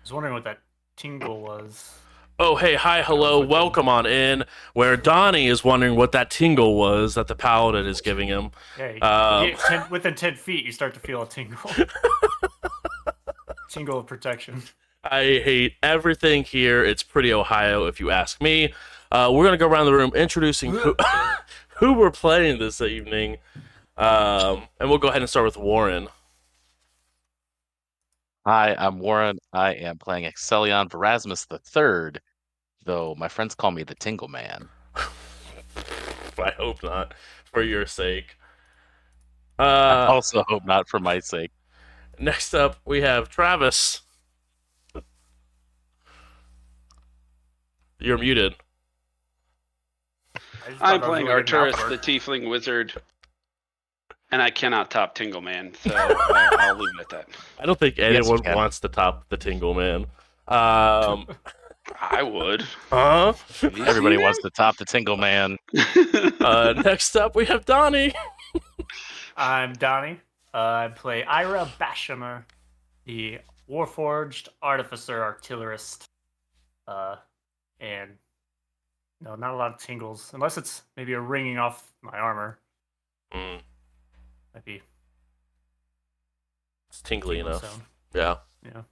was wondering what that tingle was. Oh, hey, hi, I was hello, looking. welcome on in. Where Donnie is wondering what that tingle was that the paladin is giving him. Yeah, Um, within 10 feet, you start to feel a tingle. Tingle of protection. I hate everything here. It's pretty Ohio, if you ask me. We're gonna go around the room introducing who who we're playing this evening, and we'll go ahead and start with Warren. Hi, I'm Warren. I am playing Excelion Verasmus III, though my friends call me the Tingle Man. I hope not, for your sake. I Uh, also hope not for my sake. Next up, we have Travis. You're muted. I just thought I'm that was a playing really good Arturus, mouthwork. the Tiefling Wizard, and I cannot top Tingle Man, so I'll leave it at that. I don't think Yes, you anyone can. wants to top the Tingle Man. Um, I would. huh? Have you Everybody seen wants to top the Tingle Man. him? Next up, we have Donnie. I'm Donnie. I play Ira Bashamer, the Warforged Artificer Artillerist. And no, not a lot of tingles, unless it's maybe a ringing off my armor. Mm, Might be it's tingly tingle enough. sound. Yeah. Yeah.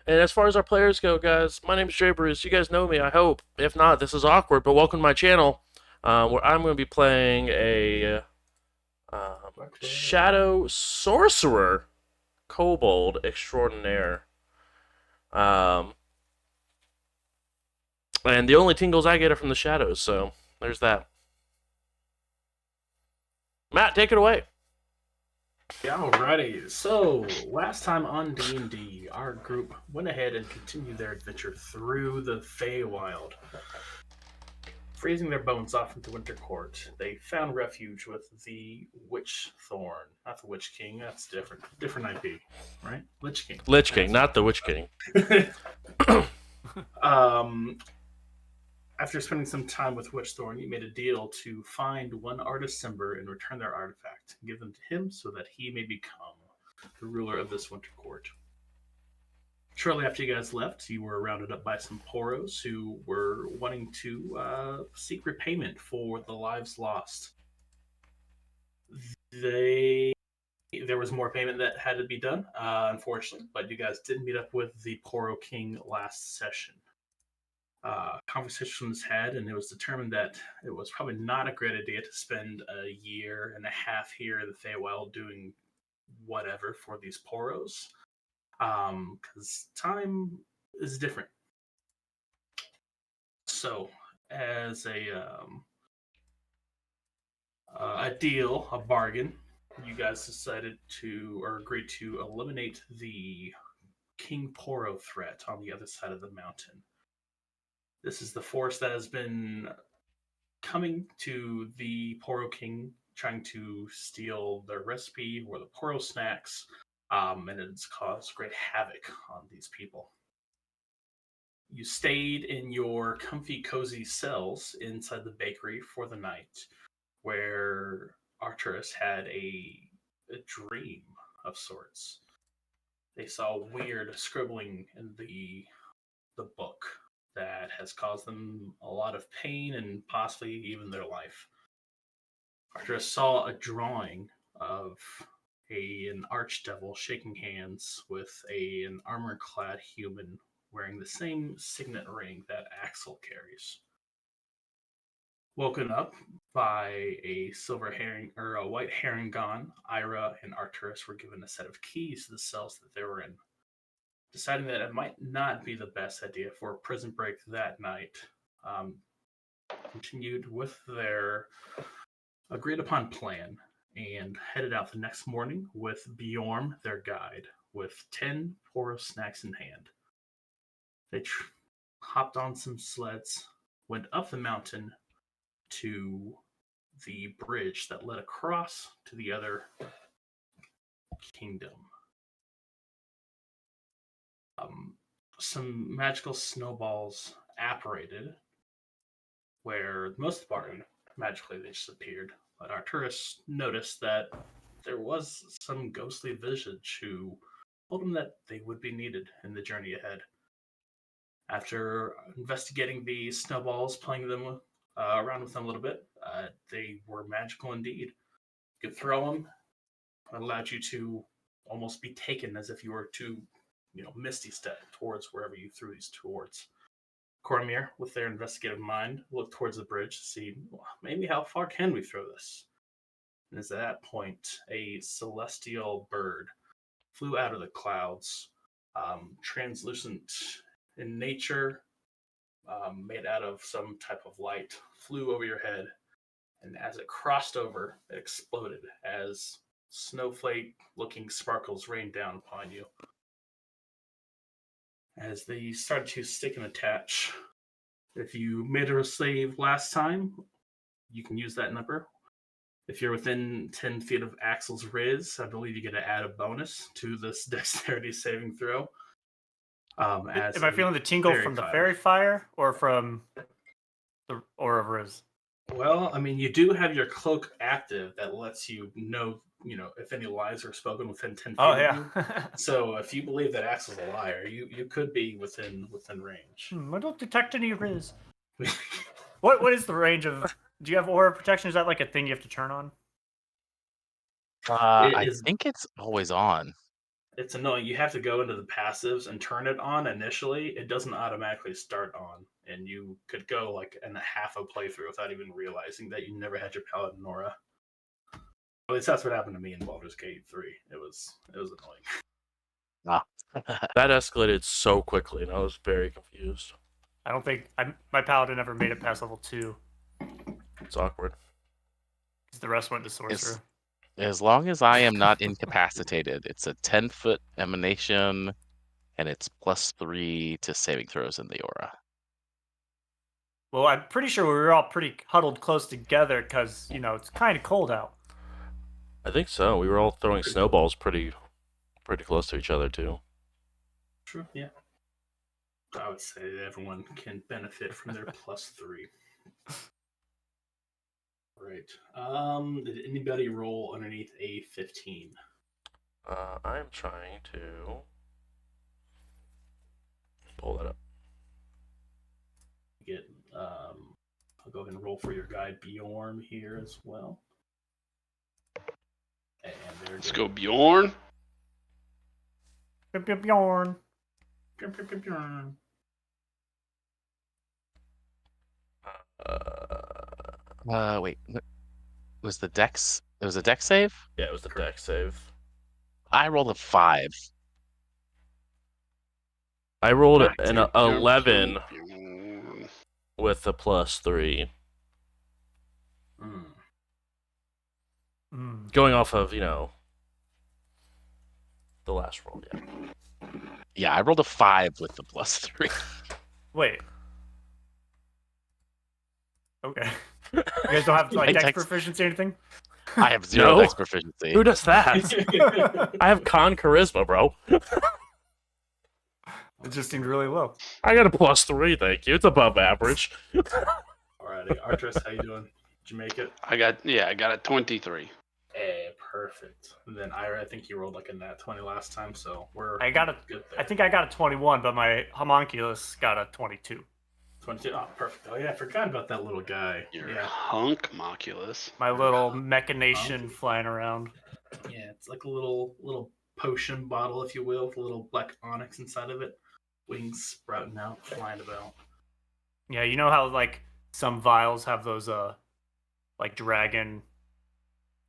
And as far as our players go, guys, my name is Jay Bruce. You guys know me, I hope. If not, this is awkward, but welcome to my channel, where I'm going to be playing a Shadow Sorcerer Kobold Extraordinaire. And the only tingles I get are from the shadows, so there's that. Matt, take it away. Alrighty, so last time on D&D, our group went ahead and continued their adventure through the Feywild. Freezing their bones off into Winter Court, they found refuge with the Witch Thorn. Not the Witch King, that's different. Different IP, right? Lich King. Lich King, not the Witch King. After spending some time with Witchthorn, you made a deal to find one artist Simber and return their artifact, and give them to him so that he may become the ruler of this Winter Court. Shortly after you guys left, you were rounded up by some Poros who were wanting to seek repayment for the lives lost. There was more payment that had to be done, unfortunately, but you guys did meet up with the Poro King last session. Conversation was had, and it was determined that it was probably not a great idea to spend a year and a half here in the Feywild doing whatever for these Poros, because time is different. So, as a deal, a bargain, you guys decided to or agreed to eliminate the King Poro threat on the other side of the mountain. This is the force that has been coming to the Poro King, trying to steal their recipe or the Poro snacks, and it's caused great havoc on these people. You stayed in your comfy, cozy cells inside the bakery for the night, where Arcturus had a dream of sorts. They saw weird scribbling in the book that has caused them a lot of pain and possibly even their life. Arcturus saw a drawing of an archdevil shaking hands with an armor-clad human wearing the same signet ring that Axel carries. Woken up by a silver herring or a white herring gone, Ira and Arcturus were given a set of keys to the cells that they were in. Deciding that it might not be the best idea for a prison break that night, continued with their agreed upon plan and headed out the next morning with Bjorn, their guide, with 10 Poro snacks in hand. They hopped on some sleds, went up the mountain to the bridge that led across to the other kingdom. Some magical snowballs apparated, where most of the party magically they disappeared. But Arcturus noticed that there was some ghostly visage who told them that they would be needed in the journey ahead. After investigating the snowballs, playing them around with them a little bit, they were magical indeed. You could throw them. It allowed you to almost be taken as if you were to, misty step towards wherever you threw these towards. Cormir, with their investigative mind, looked towards the bridge to see maybe how far can we throw this. And at that point, a celestial bird flew out of the clouds, translucent in nature, made out of some type of light, flew over your head, and as it crossed over, it exploded as snowflake-looking sparkles rained down upon you. As they started to stick and attach, if you made a save last time, you can use that number. If you're within 10 feet of Axel's Riz, I believe you get to add a bonus to this dexterity saving throw. Am I feeling the tingle from the fairy fire or from the Aura of Riz? Well, I mean, you do have your cloak active that lets you know, if any lies are spoken within 10 feet Oh, of yeah. you. So if you believe that Axel's a liar, you could be within range. I don't detect any Riz. What is the range of... Do you have Aura Protection? Is that like a thing you have to turn on? I think it's always on. It's annoying. You have to go into the passives and turn it on initially. It doesn't automatically start on. And you could go like in a half a playthrough without even realizing that you never had your Paladin Aura. At least that's what happened to me in Baldur's Gate 3. It was annoying. That escalated so quickly, and I was very confused. I don't think... my Paladin ever made it past level 2. It's awkward. Because the rest went to Sorcerer. As long as I am not incapacitated, it's a 10-foot emanation, and it's +3 to saving throws in the aura. Well, I'm pretty sure we were all pretty huddled close together because, it's kind of cold out. I think so. We were all throwing snowballs pretty close to each other, too. True, yeah. I would say that everyone can benefit from their +3. Right. Did anybody roll underneath a 15? I'm trying to pull that up. I'll go ahead and roll for your guy Bjorn here as well. And Let's go Bjorn. Bjorn. Bjorn. Wait. Was the dex? It was a dex save? Yeah, it was the deck save. I rolled a 5. I rolled an Bjorn, 11 Bjorn. with a +3. Going off of, the last roll, yeah. Yeah, I rolled a 5 with the +3. Wait. Okay. You guys don't have, like, dex proficiency or anything? I have 0 No. dex proficiency. Who does that? I have con charisma, bro. It just seemed really low. I got a +3, thank you. It's above average. Alrighty, Artris, how you doing? Did you make it? I got a 23. Hey, perfect. And then Ira, I think you rolled like a nat 20 last time, so we're I got good there. I think I got a 21, but my homunculus got a 22. 22. Oh, perfect. Oh yeah, I forgot about that little guy. Your Yeah, hunk Moculus. My little mechanation flying around. yeah, it's like a little potion bottle, if you will, with a little black onyx inside of it. Wings sprouting out, flying about. Yeah, you know how, like, some vials have those, like, dragon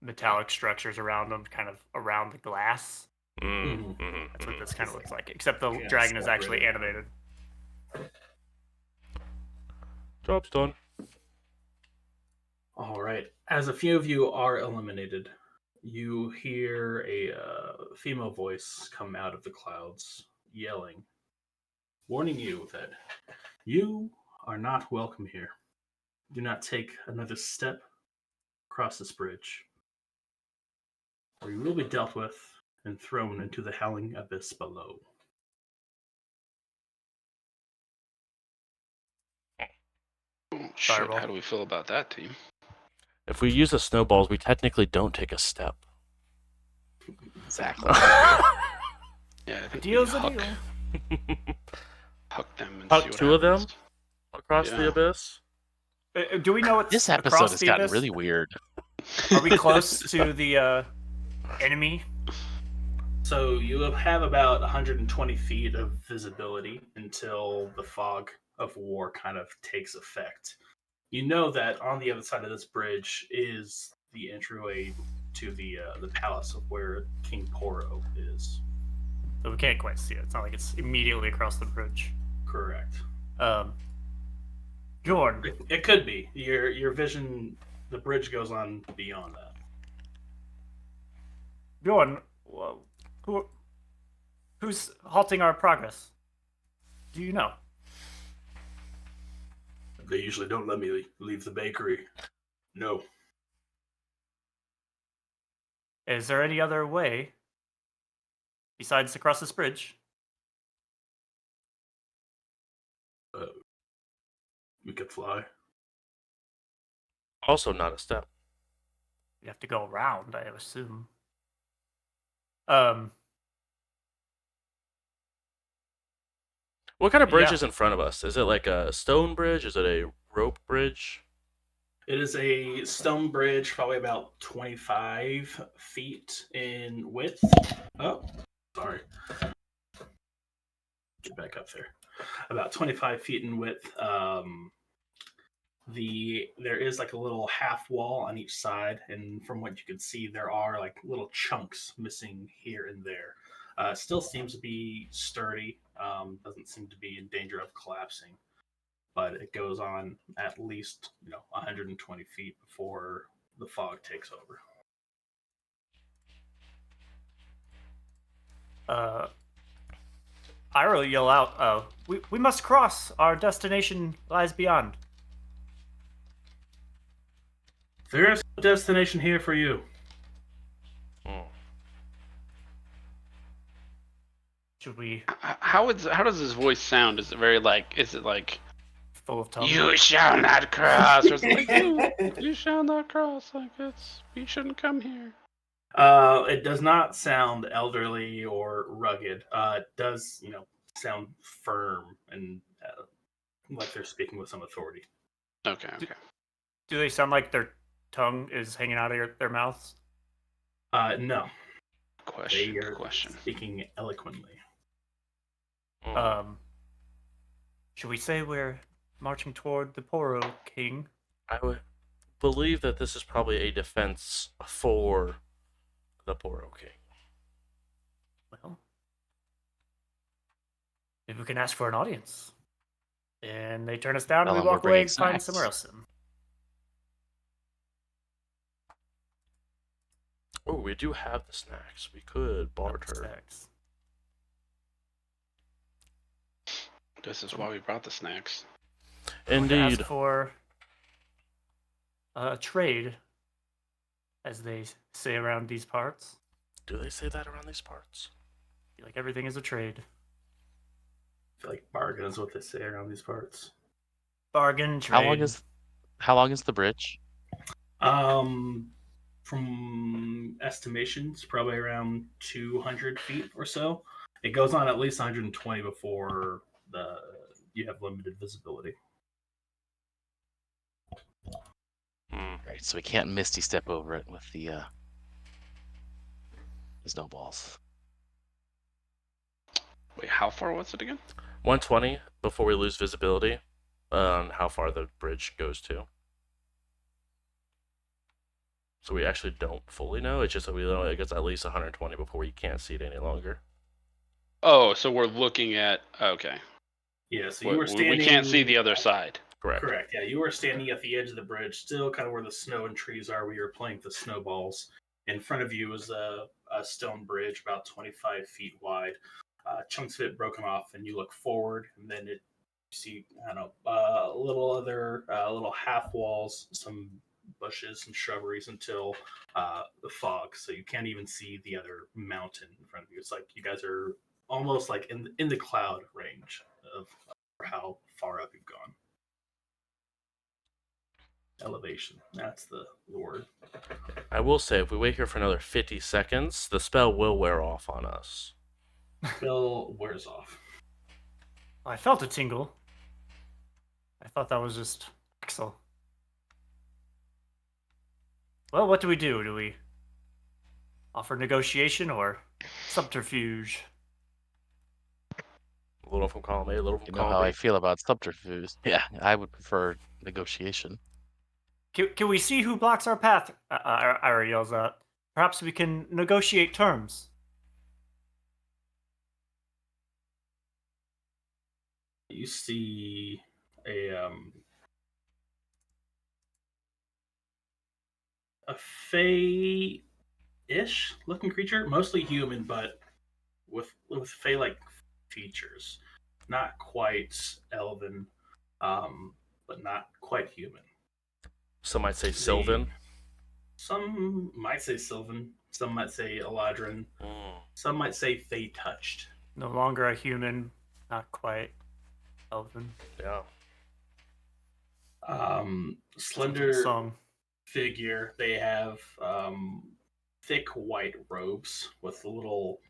metallic structures around them, kind of around the glass? That's what this kind of looks like, except the Yeah, dragon is separated. actually animated. Job's done. All right. As a few of you are eliminated, you hear a female voice come out of the clouds, yelling, warning you that you are not welcome here. Do not take another step across this bridge, or you will be dealt with and thrown into the howling abyss below. Oh, shit, Fireball. how do we feel about that, team? If we use the snowballs, we technically don't take a step. Exactly. Yeah, I A think deal's we a deal. hook them and Huck see what two of them? happens. Across the Yeah. abyss? Do we know it's This episode across has the gotten abyss? really weird. Are we close to the enemy? So you have about 120 feet of visibility until the fog of war kind of takes effect. You know that on the other side of this bridge is the entryway to the palace of where King Poro is. So we can't quite see it. It's not like it's immediately across the bridge. Correct. Jordan, It could be your vision. The bridge goes on beyond that. Jordan, who's halting our progress? Do you know? They usually don't let me leave the bakery. No. Is there any other way besides across this bridge? We could fly. Also not a step. You have to go around, I assume. What kind of bridge Yeah. is in front of us? Is it like a stone bridge? Is it a rope bridge? It is a stone bridge, probably about 25 feet in width. Oh, sorry. Get back up there. About 25 feet in width. There is like a little half wall on each side, and from what you can see, there are like little chunks missing here and there. Still seems to be sturdy. Doesn't seem to be in danger of collapsing, but it goes on at least 120 feet before the fog takes over. I will yell out, we must cross. Our destination lies beyond. There is a destination here for you. Should we How does his voice sound? Is it like full of tongue? you shall not cross, or is it like you shall not cross? Like you shouldn't come here. It does not sound elderly or rugged. It does, sound firm and like they're speaking with some authority. Okay. Do they sound like their tongue is hanging out of their mouths? No. Question. They are Question. speaking eloquently. Should we say we're marching toward the Poro King? I would believe that this is probably a defense for the Poro King. Well, if we can ask for an audience, and they turn us down, Tell and we them we're walk away bringing and find snacks. somewhere else. Oh, we do have the snacks. We could barter. Snacks. This is why we brought the snacks. Indeed. Ask for a trade, as they say around these parts. Do they say that around these parts? Like everything is a trade. I feel like bargain is what they say around these parts. Bargain, trade. How long is the bridge? From estimations, probably around 200 feet or so. It goes on at least 120 before you have limited visibility. Right, so we can't misty step over it with the snowballs. Wait, how far was it again? 120 before we lose visibility on how far the bridge goes to. So we actually don't fully know. It's just that we know it gets at least 120 before we can't see it any longer. Oh, so we're looking at okay. Yeah, so you were We standing. can't see the other side. Correct. Yeah, you were standing at the edge of the bridge, still kind of where the snow and trees are, where you were playing with the snowballs. In front of you was a stone bridge about 25 feet wide. Chunks of it broken off, and you look forward, and then you see, little half walls, some bushes and shrubberies until the fog. So you can't even see the other mountain in front of you. It's like you guys are almost like in the cloud range of how far up you've gone. Elevation. That's the word. I will say, if we wait here for another 50 seconds, the spell will wear off on us. spell wears off. I felt a tingle. I thought that was just Axel. Well, what do we do? Do we offer negotiation or subterfuge? A little from column A, a little from You know column how B. I feel about subterfuge. Yeah, I would prefer negotiation. Can we see who blocks our path? Ira yells out. Perhaps we can negotiate terms. You see a fey-ish looking creature, mostly human, but with fey-like features. Not quite elven, but not quite human. Some might say Sylvan. Some might say Sylvan. Some might say Eladrin. Some might say Fey touched. No longer a human, not quite elven. Yeah. Slender Song. figure. They have thick white robes with a little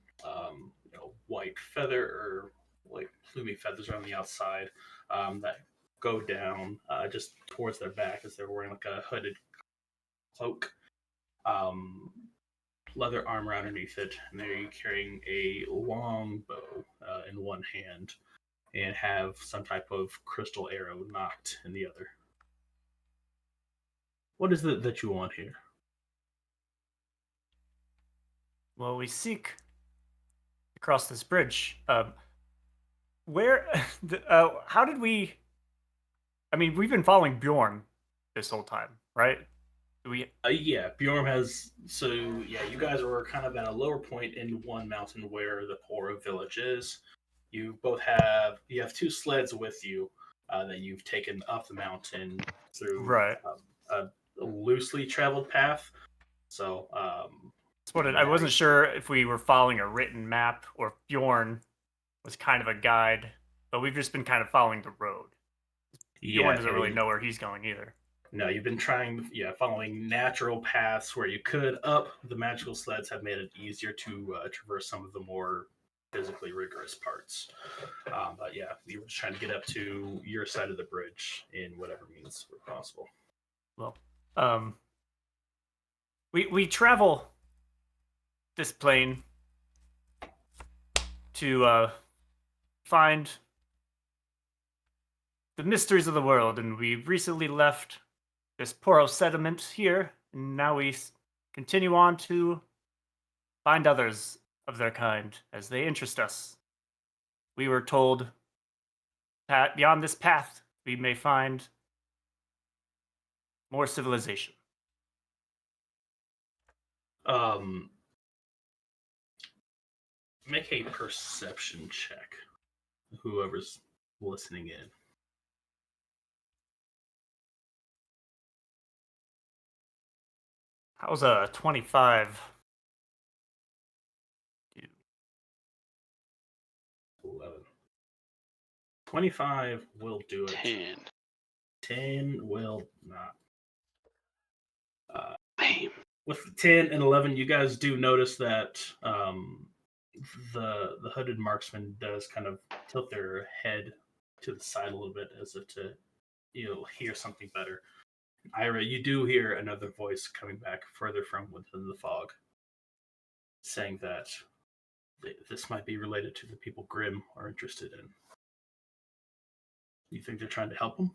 white feather or like plumy feathers on the outside that go down just towards their back as they're wearing like a hooded cloak. Leather armor underneath it, and they're carrying a long bow in one hand and have some type of crystal arrow knocked in the other. What is it that you want here? Well, we seek across this bridge. Where? How did we? I mean, we've been following Bjorn this whole time, right? Yeah, Bjorn has. So yeah, you guys were kind of at a lower point in one mountain where the Poro village is. You have two sleds with you that you've taken up the mountain through Right. A loosely traveled path. So I wasn't sure if we were following a written map or if Bjorn was kind of a guide, but we've just been kind of following the road. Bjorn doesn't really know where he's going either. No, you've been following natural paths where you could up. The magical sleds have made it easier to traverse some of the more physically rigorous parts. But yeah, you were just trying to get up to your side of the bridge in whatever means were possible. Well, we travel this plane to find the mysteries of the world, and we recently left this Poro sediment here, and now we continue on to find others of their kind as they interest us. We were told that beyond this path, we may find more civilization. Make a perception check. Whoever's listening in. That was a 25. 11. 25 will do it. 10. 10 will not. Man. With 10 and 11, you guys do notice that the hooded marksman does kind of tilt their head to the side a little bit as if to hear something better. Ira, you do hear another voice coming back further from within the fog, saying that this might be related to the people Grimm are interested in. You think they're trying to help them?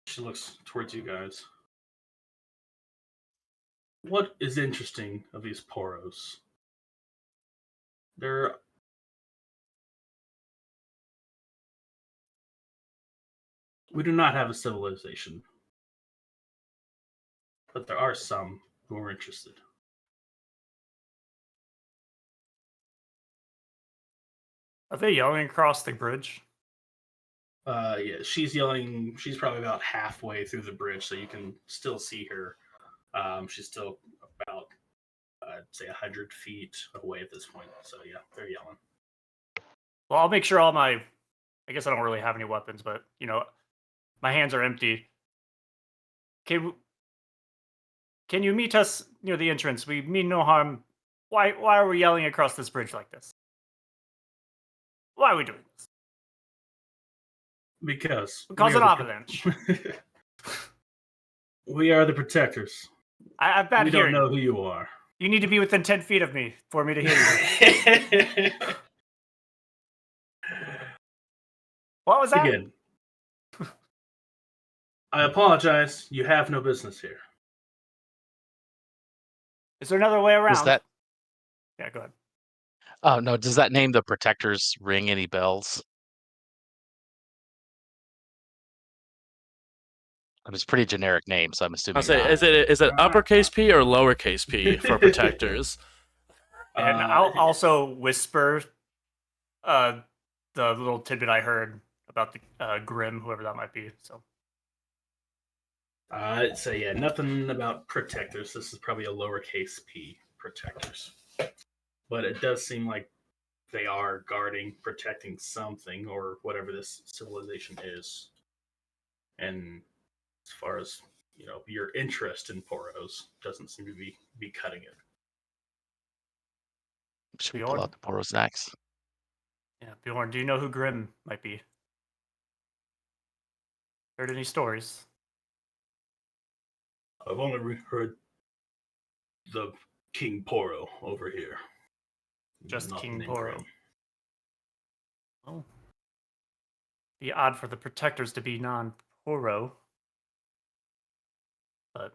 She looks towards you guys. What is interesting of these Poros? We do not have a civilization, but there are some who are interested. Are they yelling across the bridge? Yeah, she's yelling. She's probably about halfway through the bridge, so you can still see her. She's still about, I'd say, 100 feet away at this point. So yeah, they're yelling. Well, I'll make sure I guess I don't really have any weapons, but my hands are empty. Can you meet us near the entrance? We mean no harm. Why are we yelling across this bridge like this? Why are we doing this? Because Because an avalanche. We are the protectors. I have bad We hearing. don't know who you are. You need to be within 10 feet of me for me to hear you. What was that? Again, I apologize. You have no business here. Is there another way around? Does that? Yeah, go ahead. Oh no. Does that name the protectors ring any bells? I mean, it's a pretty generic name, so I'm assuming. I'll say, not. is it uppercase P or lowercase p for protectors? And I'll also whisper the little tidbit I heard about the Grim, whoever that might be. So I'd say, yeah, nothing about protectors. This is probably a lowercase p protectors. But it does seem like they are guarding, protecting something or whatever this civilization is. And as far as, your interest in Poros doesn't seem to be cutting it. Should we Bjorn? pull out the Poro snacks? yeah, Bjorn, do you know who Grim might be? Heard any stories? I've only heard the King Poro over here. Just Not King named Poro. Grim. Oh. Be odd for the protectors to be non-Poro. But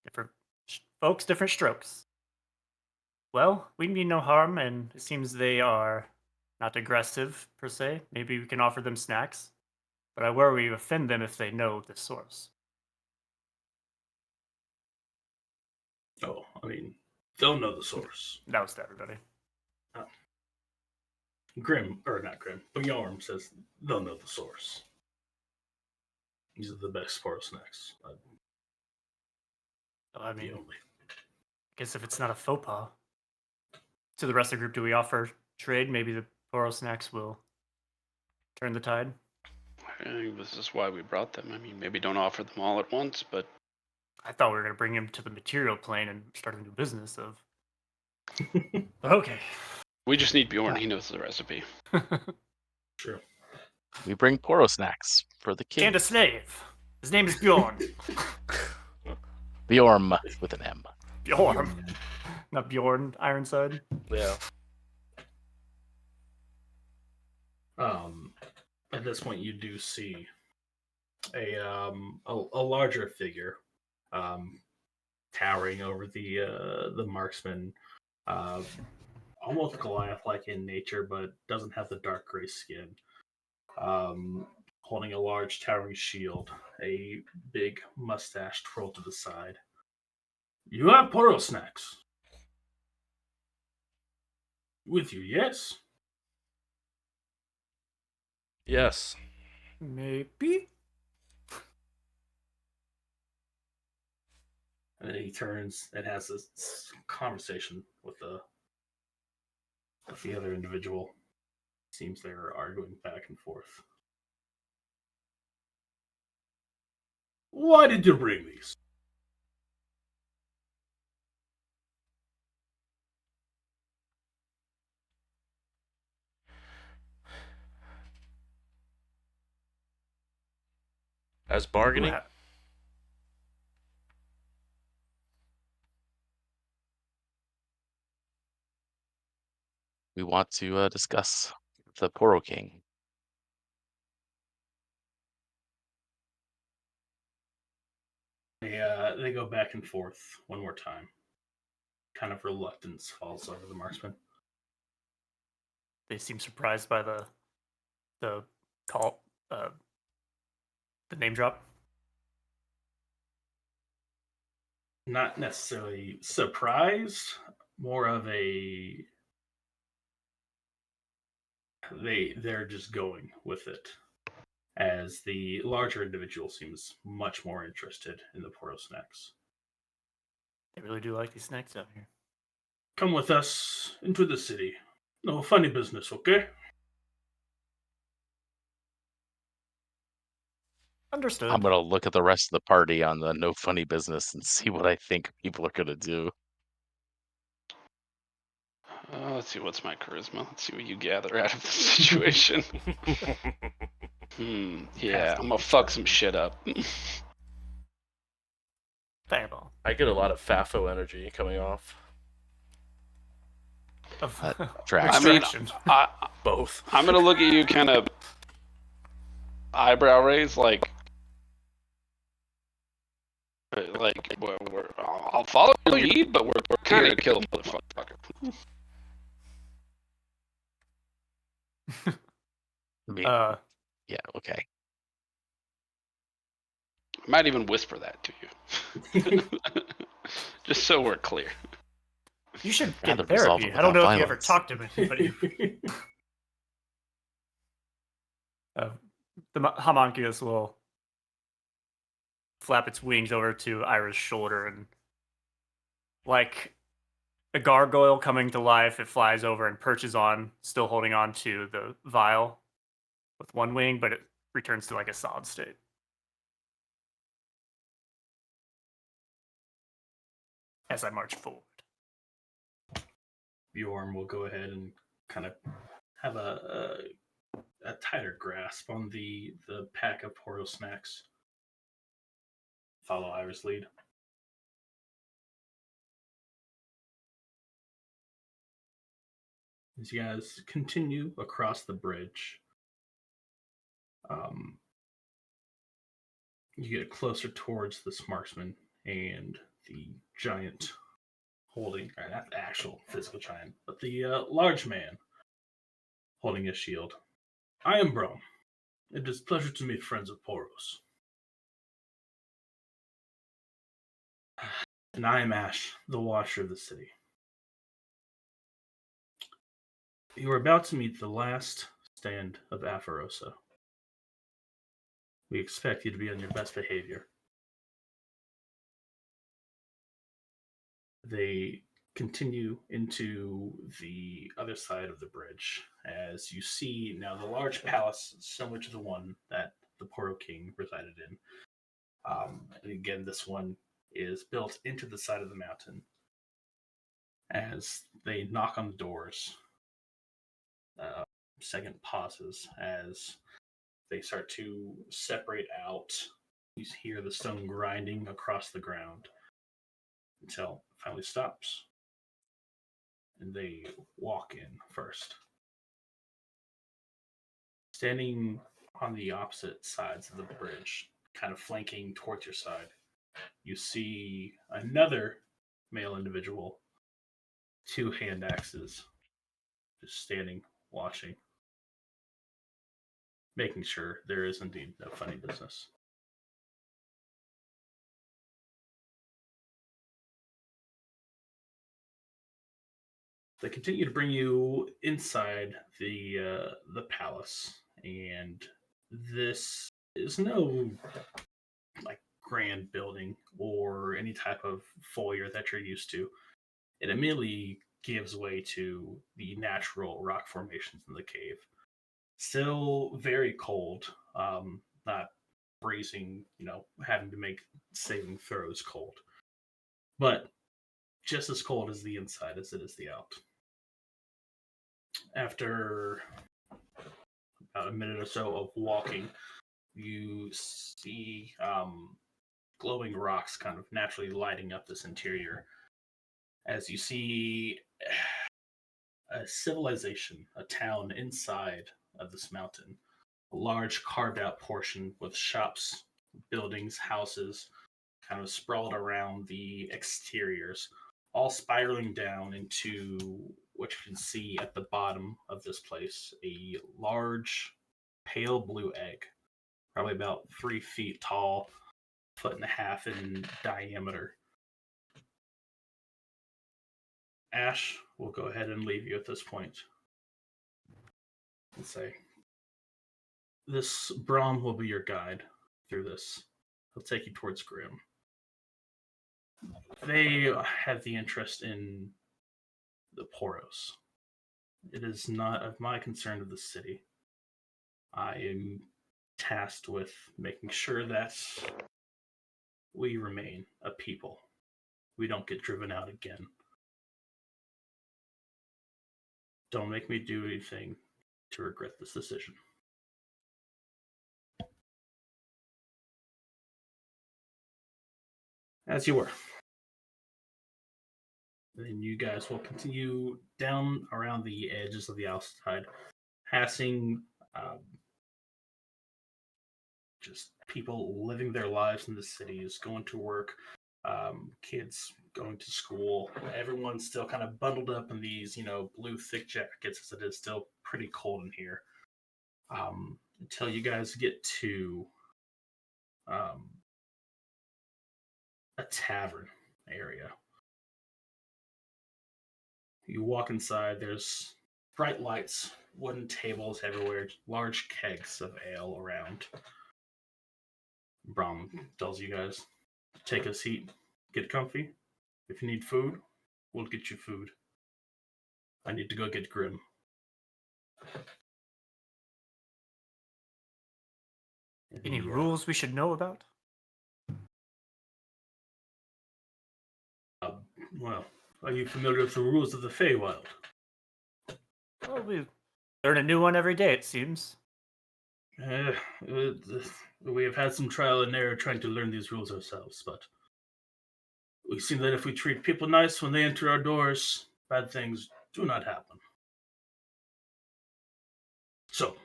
different folks, different strokes. Well, we mean no harm, and it seems they are not aggressive, per se. Maybe we can offer them snacks. But I worry we offend them if they know the source. Oh, I mean, they'll know the source. That was to everybody. Grim, or not Grim, Bjorn says they'll know the source. These are the best Poro snacks. I The mean, only. I guess if it's not a faux pas. To the rest of the group, do we offer trade? Maybe the Poro snacks will turn the tide. I think this is why we brought them. I mean, maybe don't offer them all at once, but I thought we were going to bring him to the material plane and start a new business of. Okay. we just need Bjorn. He knows the recipe. Sure. We bring Poro snacks for the king. And a slave. His name is Bjorn. Bjorn with an M. Bjorn. Not Bjorn Ironside. Yeah. At this point, you do see a larger figure, towering over the marksman, almost Goliath-like in nature, but doesn't have the dark gray skin. Holding a large towering shield, a big mustache twirled to the side. You have Poro snacks with you, yes? Yes. Maybe. And then he turns and has this conversation with the other individual. Seems they're arguing back and forth. Why did you bring these? As bargaining? Who We want to discuss the Poro King. They go back and forth one more time. Kind of reluctance falls over the marksman. They seem surprised by the call, the name drop. Not necessarily surprised, more of a they're just going with it, as the larger individual seems much more interested in the Poro snacks. They really do like these snacks down here. Come with us into the city. No funny business, okay? Understood. I'm gonna look at the rest of the party on the no funny business and see what I think people are gonna do. Let's see, what's my charisma? Let's see what you gather out of the situation. Yeah, I'm gonna fuck some shit up. Fireball. I get a lot of FAFO energy coming off. Of Trash. I mean, extraction. Both. I'm gonna look at you kind of eyebrow raise, like I'll follow your lead, but we're kind of kill motherfucker. Yeah, okay. I might even whisper that to you, just so we're clear. You should Rather get resolve therapy. it I don't know without if you ever violence. talked to anybody. The homunculus will flap its wings over to Ira's shoulder, and like a gargoyle coming to life, it flies over and perches on, still holding on to the vial with one wing, but it returns to like a solid state. As I march forward. Bjorn will go ahead and kind of have a tighter grasp on the pack of Poro snacks. Follow Ira's lead. As you guys continue across the bridge, you get closer towards this marksman and the giant holding, or not the actual physical giant, but the large man holding a shield. I am Brom. It is a pleasure to meet friends of Poros. And I am Ash, the Watcher of the city. You are about to meet the last stand of Afarosa. We expect you to be on your best behavior. They continue into the other side of the bridge as you see now the large palace similar to the one that the Poro King resided in. And again, this one is built into the side of the mountain. As they knock on the doors, second pauses as they start to separate out. You hear the stone grinding across the ground until it finally stops. And they walk in first. Standing on the opposite sides of the bridge, kind of flanking towards your side, you see another male individual, two hand axes, just standing, watching, making sure there is indeed no funny business. They continue to bring you inside the palace, and this is no like grand building or any type of foyer that you're used to. It immediately gives way to the natural rock formations in the cave. Still very cold, not freezing, having to make saving throws cold, but just as cold as the inside as it is the out. After about a minute or so of walking, you see glowing rocks kind of naturally lighting up this interior as you see a civilization, a town inside of this mountain. A large carved out portion with shops, buildings, houses kind of sprawled around the exteriors, all spiraling down into what you can see at the bottom of this place, a large pale blue egg, probably about 3 feet tall, 1.5 feet in diameter. Ash will go ahead and leave you at this point and say, this Brahm will be your guide through this. He'll take you towards Grim. They have the interest in the Poros. It is not of my concern of the city. I am tasked with making sure that we remain a people. We don't get driven out again. Don't make me do anything to regret this decision. As you were. Then you guys will continue down around the edges of the outside, passing just people living their lives in the cities, going to work, kids going to school. Everyone's still kind of bundled up in these, blue thick jackets, as it is still pretty cold in here. Until you guys get to a tavern area. You walk inside, there's bright lights, wooden tables everywhere, large kegs of ale around. Brom tells you guys, take a seat, get comfy. If you need food, we'll get you food. I need to go get Grim. Any rules we should know about? Well, are you familiar with the rules of the Feywild? Well, we learn a new one every day, it seems. We have had some trial and error trying to learn these rules ourselves, but we see that if we treat people nice when they enter our doors, bad things do not happen. So,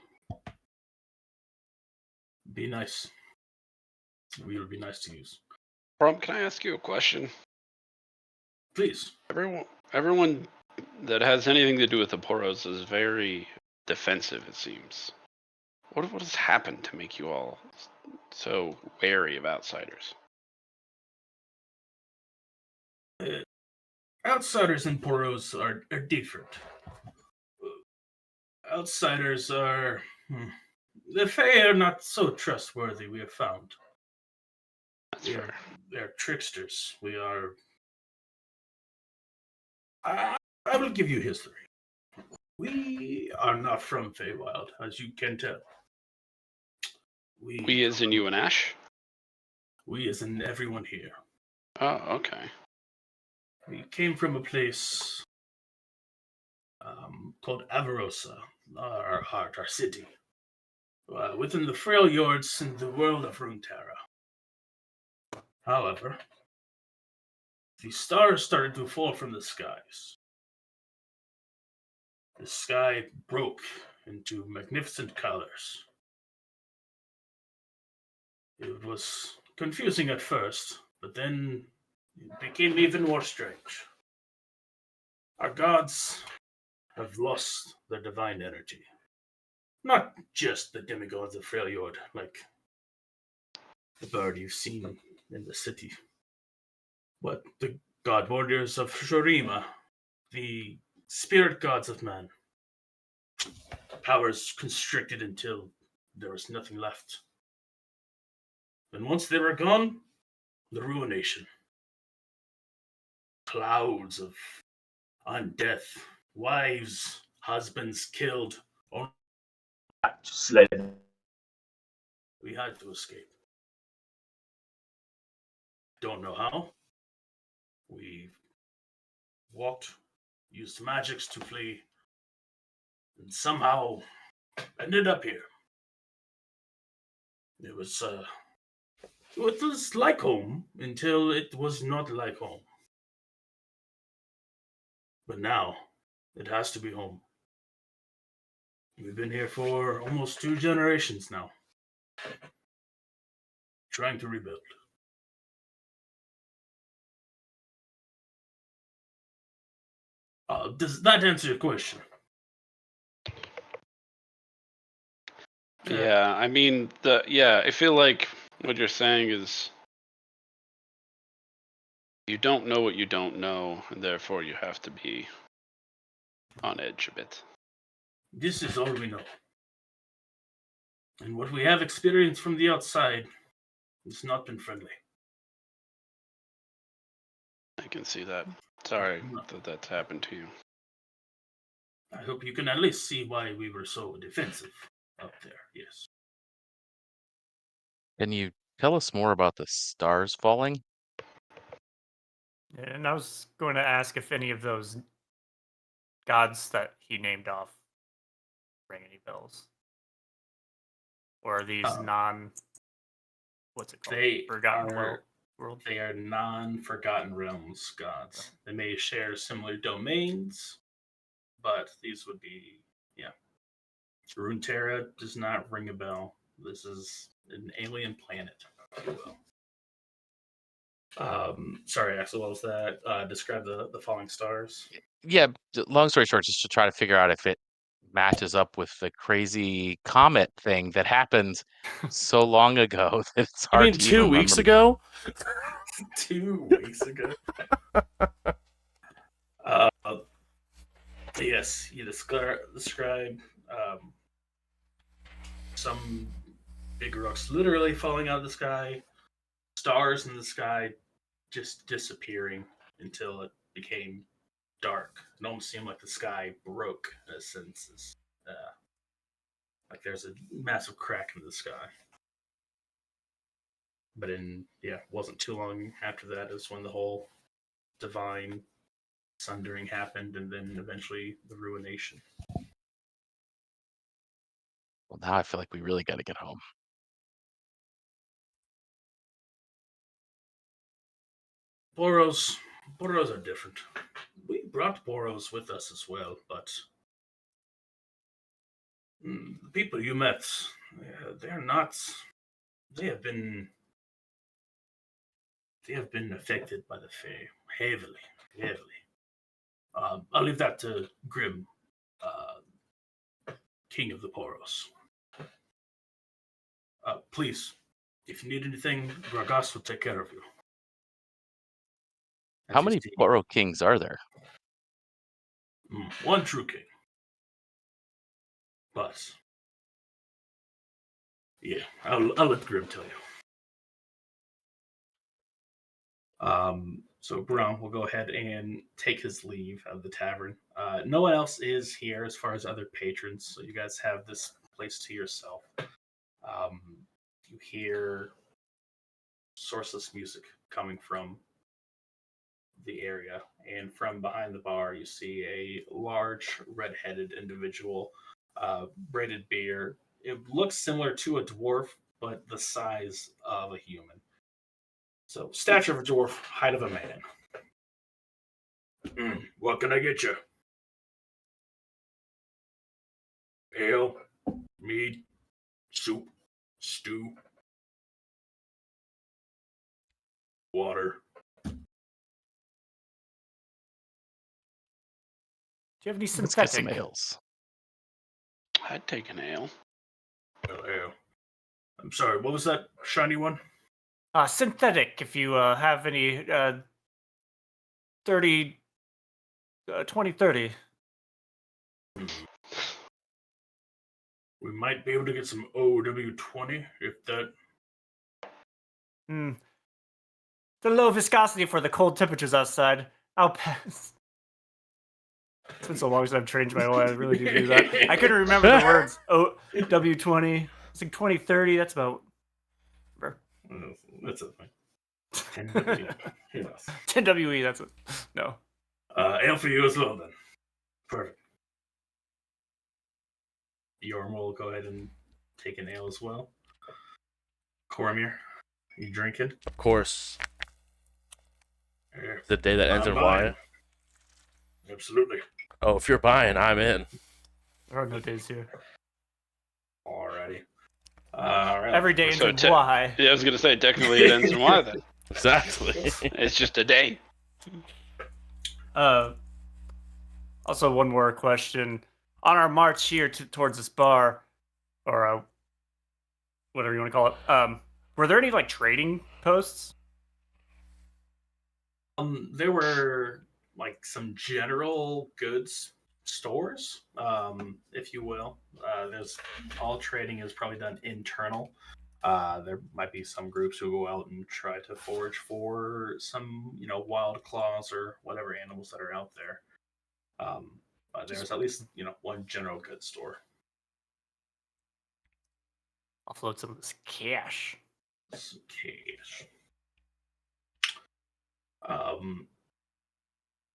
be nice. We will be nice to you. Brom, can I ask you a question? Please. Everyone that has anything to do with the Poros is very defensive, it seems. What has happened to make you all so wary of outsiders? Outsiders and Poros are different. Outsiders are... The Fae are not so trustworthy, we have found. That's fair. They're tricksters. We are... I will give you history. We are not from Feywild, as you can tell. We as in you and Ash? We as in everyone here. Oh, okay. We came from a place called Avarosa, our heart, our city. Within the frail yards in the world of Runeterra. However, the stars started to fall from the skies. The sky broke into magnificent colors. It was confusing at first, but then it became even more strange. Our gods have lost their divine energy. Not just the demigods of Freljord, like the bird you've seen in the city, but the god warriors of Shurima, the spirit gods of man. Powers constricted until there was nothing left. And once they were gone, the ruination. Clouds of undeath, wives, husbands killed, or sled. We had to escape. Don't know how. We walked, used magics to flee, and somehow ended up here. It was like home until it was not like home. But now, it has to be home. We've been here for almost 2 generations now. Trying to rebuild. Does that answer your question? Yeah, I mean, I feel like what you're saying is you don't know what you don't know, and therefore you have to be on edge a bit. This is all we know. And what we have experienced from the outside has not been friendly. I can see that. Sorry that that's happened to you. I hope you can at least see why we were so defensive up there, yes. Can you tell us more about the stars falling? And I was going to ask if any of those gods that he named off ring any bells? Or are these what's it called? They Forgotten are world? They are non-Forgotten Realms gods. They may share similar domains, but these would be, Runeterra does not ring a bell. This is an alien planet, if you will. Sorry, Axel, what was that? Describe the falling stars. Yeah, long story short, just to try to figure out if it matches up with the crazy comet thing that happened so long ago that it's I hard mean, to 2 even weeks remember. ago? 2 weeks ago. Yes, you describe some big rocks literally falling out of the sky, stars in the sky just disappearing until it became dark. It almost seemed like the sky broke in a sense. Like there's a massive crack in the sky. But wasn't too long after that is when the whole divine sundering happened, and then eventually the ruination. Well, now I feel like we really got to get home. Boros are different. We brought Boros with us as well, but the people you met, they're not. They have been affected by the Fae heavily. I'll leave that to Grim, King of the Poros. Please, if you need anything, Gragas will take care of you. How many Poro kings are there? One true king. But, I'll let Grim tell you. So Brom will go ahead and take his leave of the tavern. No one else is here as far as other patrons, so you guys have this place to yourself. You hear sourceless music coming from the area, and from behind the bar, you see a large red-headed individual, braided beard. It looks similar to a dwarf, but the size of a human. So, stature of a dwarf, height of a man. What can I get you? Ale, mead, soup, stew, water. Do you have any Let's get some synthetic? ales. I'd take an ale. Ale. I'm sorry, what was that shiny one? Synthetic, if you have any 2030. We might be able to get some OW20 if that. The low viscosity for the cold temperatures outside. I'll pass. It's been so long since I've changed my oil. I really need to do that. I couldn't remember the words. W20. It's like 2030. That's about. That's a thing. 10 yes. 10 WE. That's it. No. Ale for you as well, then. Perfect. Yorm will go ahead and take an ale as well. Cormier, you drinking? Of course. The day that ends in Y. Absolutely. Oh, if you're buying, I'm in. There are no days here. Alrighty. Alright. Every day ends So in Y. Yeah, I was gonna say technically it ends in Y then. Exactly. It's just a day. Also, one more question. On our march here towards this bar, or whatever you want to call it, were there any like trading posts? There were like some general goods stores, if you will. There's all trading is probably done internal. There might be some groups who go out and try to forage for some, wild claws or whatever animals that are out there. But there's at least, one general goods store. Offload some of this cash. Some cash.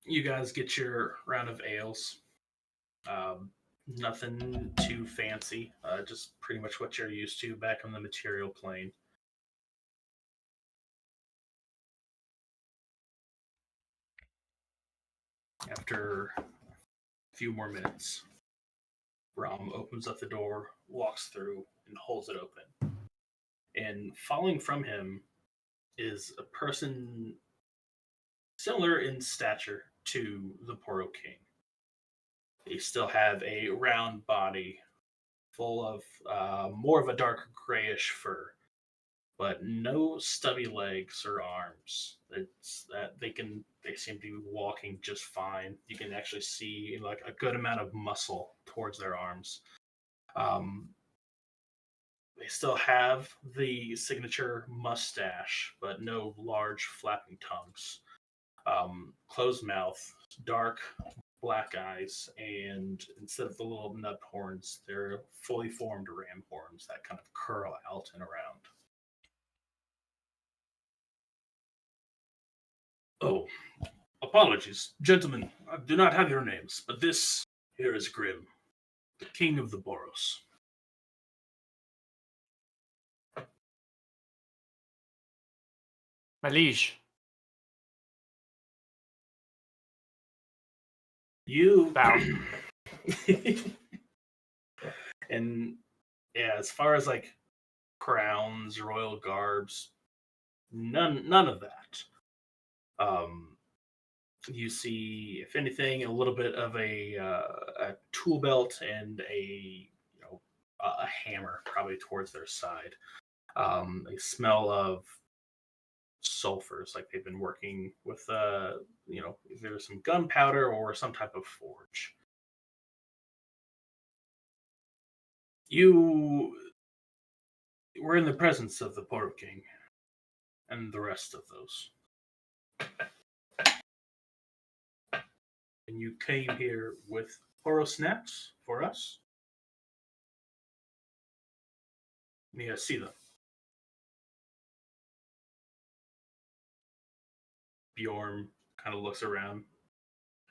You guys get your round of ales. Nothing too fancy, just pretty much what you're used to back on the material plane. After a few more minutes, Ram opens up the door, walks through, and holds it open. And following from him is a person similar in stature to the Poro King. They still have a round body full of more of a dark grayish fur, but no stubby legs or arms. It's that they seem to be walking just fine. You can actually see like a good amount of muscle towards their arms. They still have the signature mustache, but no large flapping tongues. Closed mouth, dark black eyes, and instead of the little nub horns, they're fully formed ram horns that kind of curl out and around. Oh, apologies, gentlemen. I do not have your names, but this here is Grim, the king of the Boros. My liege. You Bow. And yeah, as far as like crowns, royal garbs, none of that. You see, if anything, a little bit of a tool belt and a hammer probably towards their side. They smell of sulfurs, like they've been working with either some gunpowder or some type of forge. You were in the presence of the Poro King and the rest of those. And you came here with Poro snacks for us? May I see them? Bjorn kind of looks around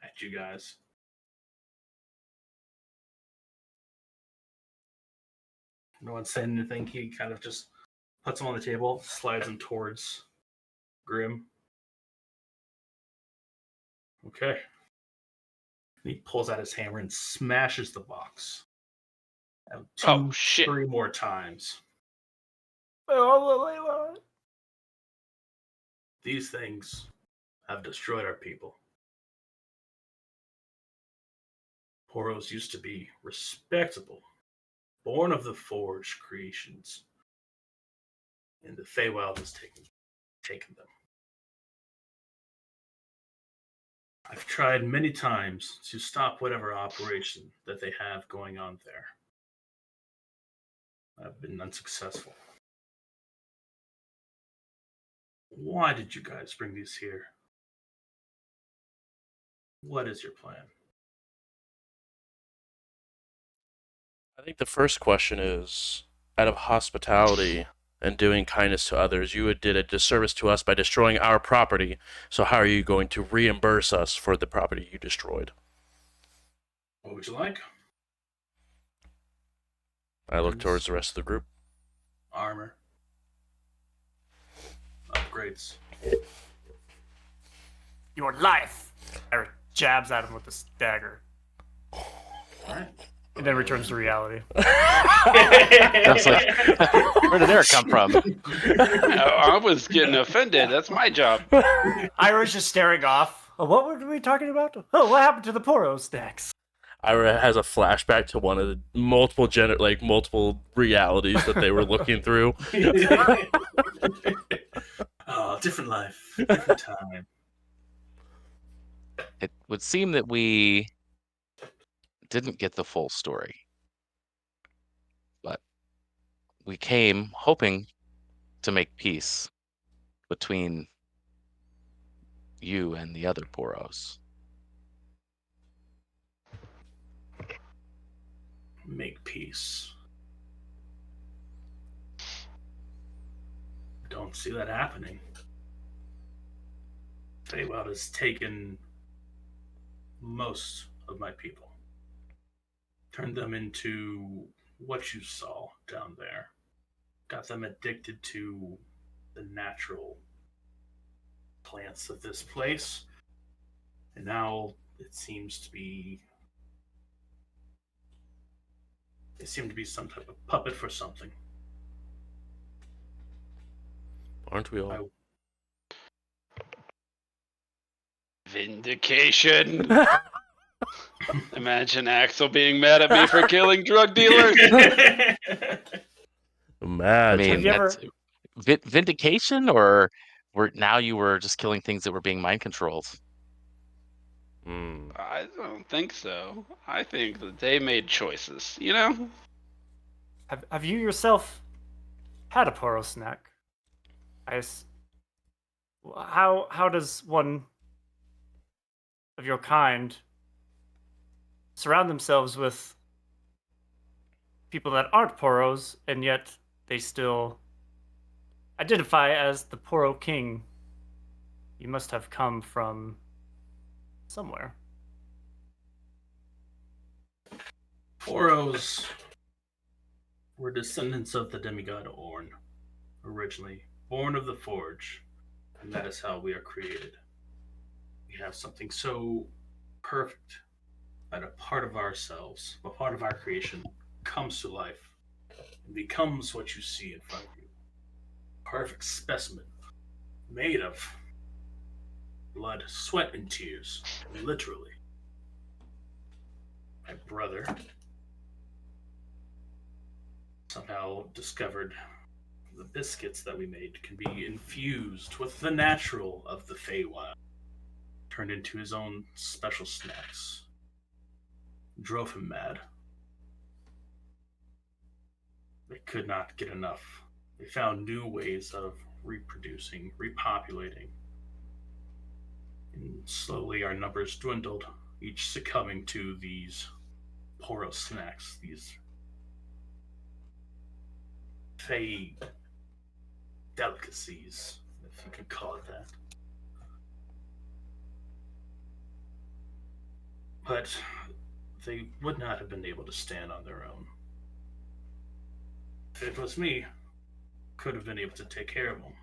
at you guys. No one's saying anything. He kind of just puts them on the table, slides them towards Grim. Okay. He pulls out his hammer and smashes the box. Oh, shit. 3 more times. These things have destroyed our people. Poros used to be respectable, born of the forged creations, and the Feywild has taken them. I've tried many times to stop whatever operation that they have going on there. I've been unsuccessful. Why did you guys bring these here? What is your plan? I think the first question is, out of hospitality and doing kindness to others, you did a disservice to us by destroying our property. So how are you going to reimburse us for the property you destroyed? What would you like? I look towards the rest of the group. Armor. Upgrades. Your life. Eric jabs at him with this dagger. Alright. And then returns to reality. That's like, where did Eric come from? I was getting offended. That's my job. Ira's just staring off. Oh, what were we talking about? Oh, what happened to the Poro stacks? Ira has a flashback to one of the multiple realities that they were looking through. Oh, different life, different time. It would seem that we didn't get the full story, but we came hoping to make peace between you and the other Poros. Make peace. Don't see that happening. Feywild has taken most of my people. turned them into what you saw down there. Got them addicted to the natural plants of this place. And now it seems to be they seem to be some type of puppet for something. Aren't we all? I Vindication. Imagine Axel being mad at me for killing drug dealers. I Imagine. mean, Have you ever- that's vindication, or now you were just killing things that were being mind controlled. I don't think so. I think that they made choices, you know? Have you yourself had a Poro snack? How does one of your kind surround themselves with people that aren't Poros, and yet they still identify as the Poro King? You must have come from somewhere. Poros were descendants of the demigod Orn, originally born of the Forge, and that is how we are created. We have something so perfect that a part of ourselves, a part of our creation, comes to life and becomes what you see in front of you. Perfect specimen, made of blood, sweat, and tears, literally. My brother somehow discovered the biscuits that we made can be infused with the natural of the Feywild, turned into his own special snacks. Drove him mad. They could not get enough. They found new ways of reproducing, repopulating. And slowly our numbers dwindled, each succumbing to these Poro snacks, these Fey delicacies, if you could call it that. But they would not have been able to stand on their own. If it was me, could have been able to take care of them.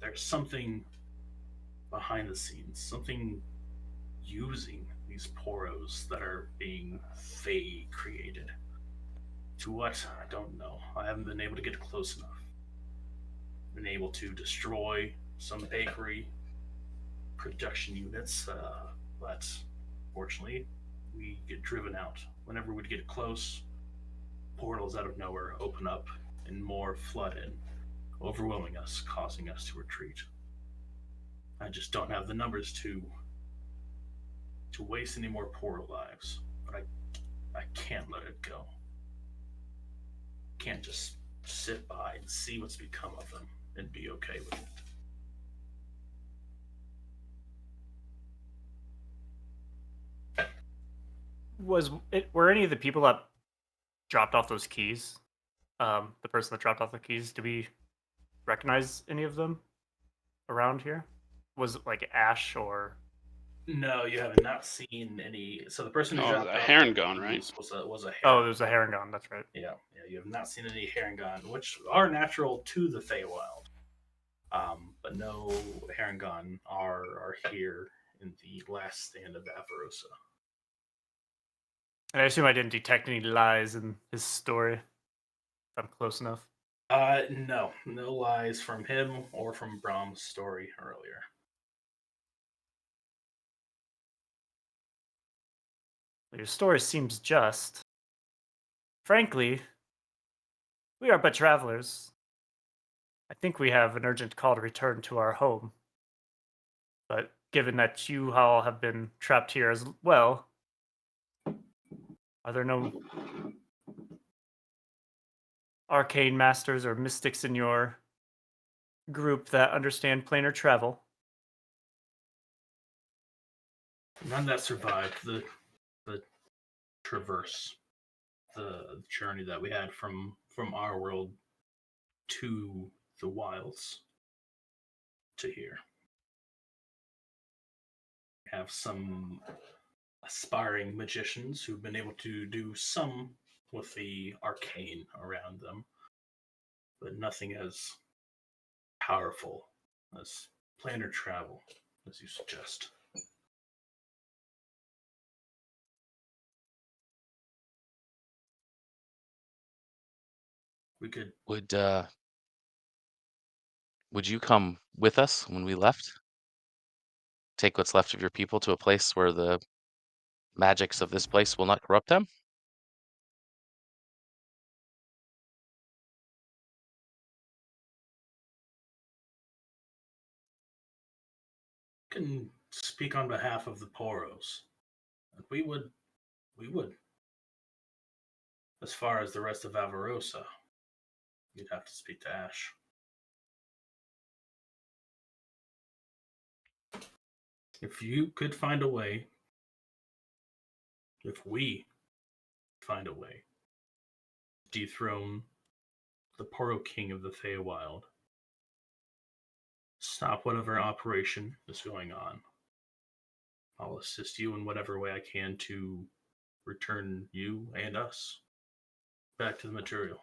There's something behind the scenes, something using these Poros that are being Fey created. To what? I don't know. I haven't been able to get close enough. Been able to destroy some bakery production units, but fortunately, we get driven out. Whenever we get close, portals out of nowhere open up and more flood in, overwhelming us, causing us to retreat. I just don't have the numbers to waste any more portal lives, but I can't let it go. Can't just sit by and see what's become of them and be okay with it. Were any of the people that dropped off those keys, the person that dropped off the keys, do we recognize any of them around here? Was it like Ash or? No, you have not seen any. So the person who dropped a off Herringon, the right? keys was a Herringon. Oh, there was a Herringon. That's right. Yeah. You have not seen any Herringon, which are natural to the Feywild. But no Herringon are here in the last stand of Avarosa. And I assume I didn't detect any lies in his story. If I'm close enough. No lies from him or from Brahm's story earlier. Your story seems just. Frankly, we are but travelers. I think we have an urgent call to return to our home. But given that you all have been trapped here as well, are there no arcane masters or mystics in your group that understand planar travel? None that survived the traverse, the journey that we had from our world to the wilds to here. We have a aspiring magicians who've been able to do some with the arcane around them, but nothing as powerful as planar travel, as you suggest. We could. Would you come with us when we left? Take what's left of your people to a place where the magics of this place will not corrupt them? Can speak on behalf of the Poros. We would. As far as the rest of Avarosa, you'd have to speak to Ash. If you could find a way, if we find a way, to dethrone the Poro King of the Feywild, stop whatever operation is going on, I'll assist you in whatever way I can to return you and us back to the material.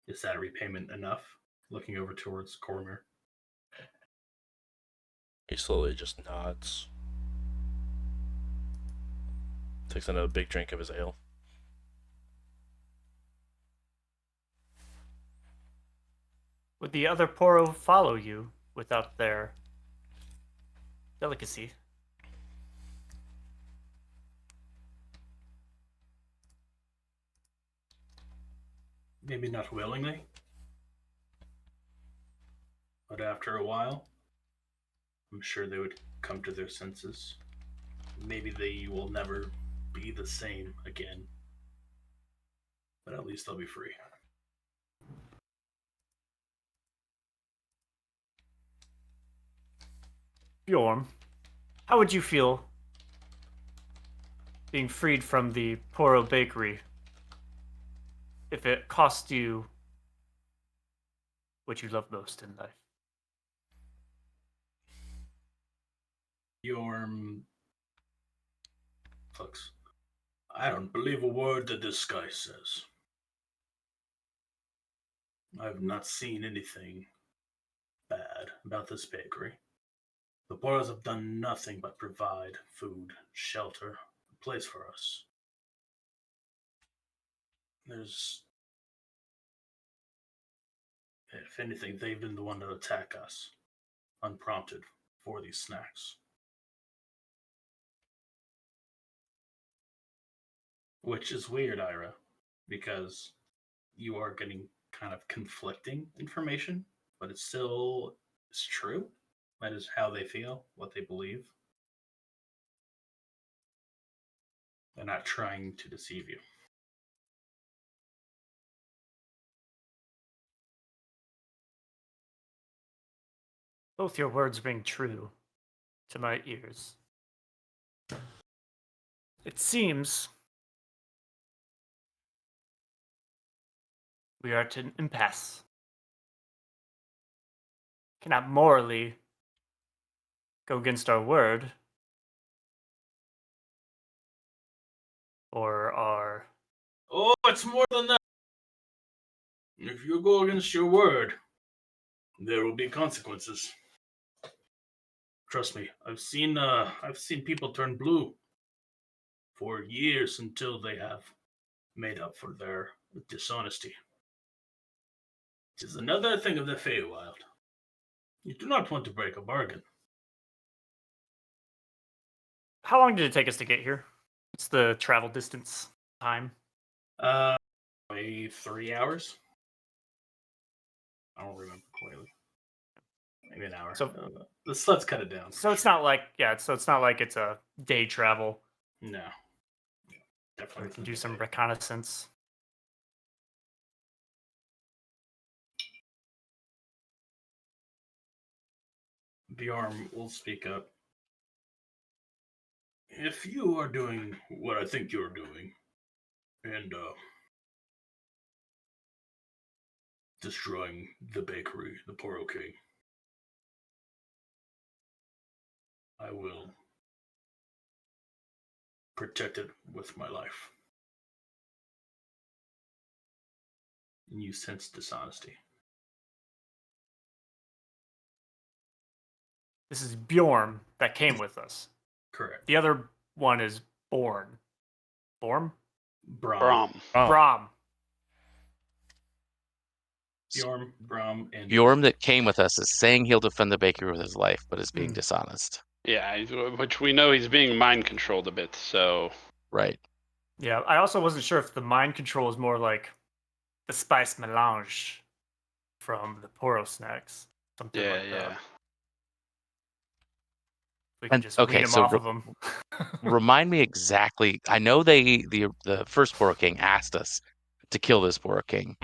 Is that a repayment enough? Looking over towards Cormier. He slowly just nods. Takes another big drink of his ale. Would the other Poro follow you without their delicacy? Maybe not willingly, but after a while, I'm sure they would come to their senses. Maybe they will never be the same again, but at least they'll be free. Bjorn, how would you feel being freed from the Poro bakery if it cost you what you love most in life? Folks, I don't believe a word that this guy says. I've not seen anything bad about this bakery. The Boros have done nothing but provide food, shelter, a place for us. If anything, they've been the one to attack us, unprompted, for these snacks. Which is weird, Ira, because you are getting kind of conflicting information, but it still is true. That is how they feel, what they believe. They're not trying to deceive you. Both your words ring true to my ears. It seems we are at an impasse. Cannot morally go against our word or our... Oh, it's more than that. If you go against your word, there will be consequences. Trust me, I've seen people turn blue for years until they have made up for their dishonesty. It is another thing of the Feywild. You do not want to break a bargain. How long did it take us to get here? What's the travel distance time? Maybe 3 hours. I don't remember clearly. Maybe an hour. So let's cut it down. So it's not like it's a day travel. No. Definitely. We can do some reconnaissance. Bjorn will speak up. If you are doing what I think you're doing, and destroying the bakery, the Poro King, I will protected with my life. And you sense dishonesty. This is Bjorn that came with us. Correct. The other one is Born. Borm? Brom. Brom. Bjorn, Brom, and Bjorn that came with us is saying he'll defend the bakery with his life, but is being dishonest. Yeah, which we know he's being mind controlled a bit, so... Right. Yeah, I also wasn't sure if the mind control is more like the spice melange from the Poro snacks. Something like that. We can just wean him off of them. Remind me exactly. I know the first Poro King asked us to kill this Poro King,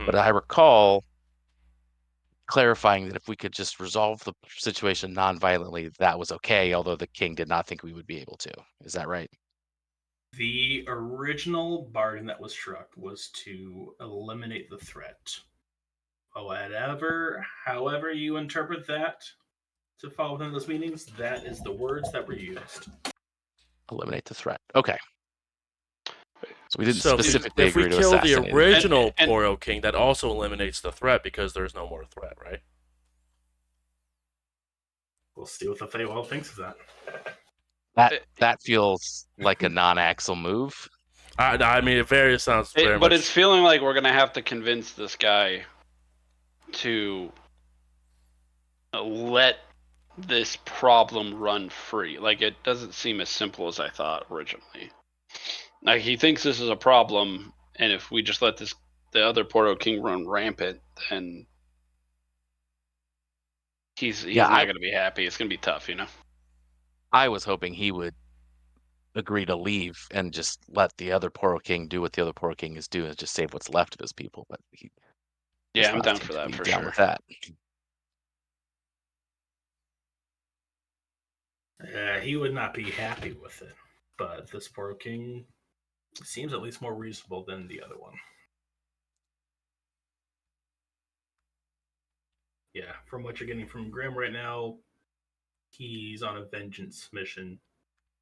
but I recall clarifying that if we could just resolve the situation non-violently, that was okay, although the king did not think we would be able to. Is that right? The original bargain that was struck was to eliminate the threat. However you interpret that to fall within those meanings, that is the words that were used. Eliminate the threat. Okay. So we didn't So specifically if we agree to kill the assassinate him. original Poro King, that also eliminates the threat because there's no more threat, right? We'll see what the Feywild thinks of that. That feels like a non-Axel move. I mean, it sounds very much. But it's feeling like we're gonna have to convince this guy to let this problem run free. Like, it doesn't seem as simple as I thought originally. Like, he thinks this is a problem, and if we just let the other Poro King run rampant, then he's not going to be happy. It's going to be tough, you know? I was hoping he would agree to leave and just let the other Poro King do what the other Poro King is doing, and just save what's left of his people. But I'm down for that, for sure. With that. He would not be happy with it, but this Poro King seems at least more reasonable than the other one. Yeah, from what you're getting from Grim right now, he's on a vengeance mission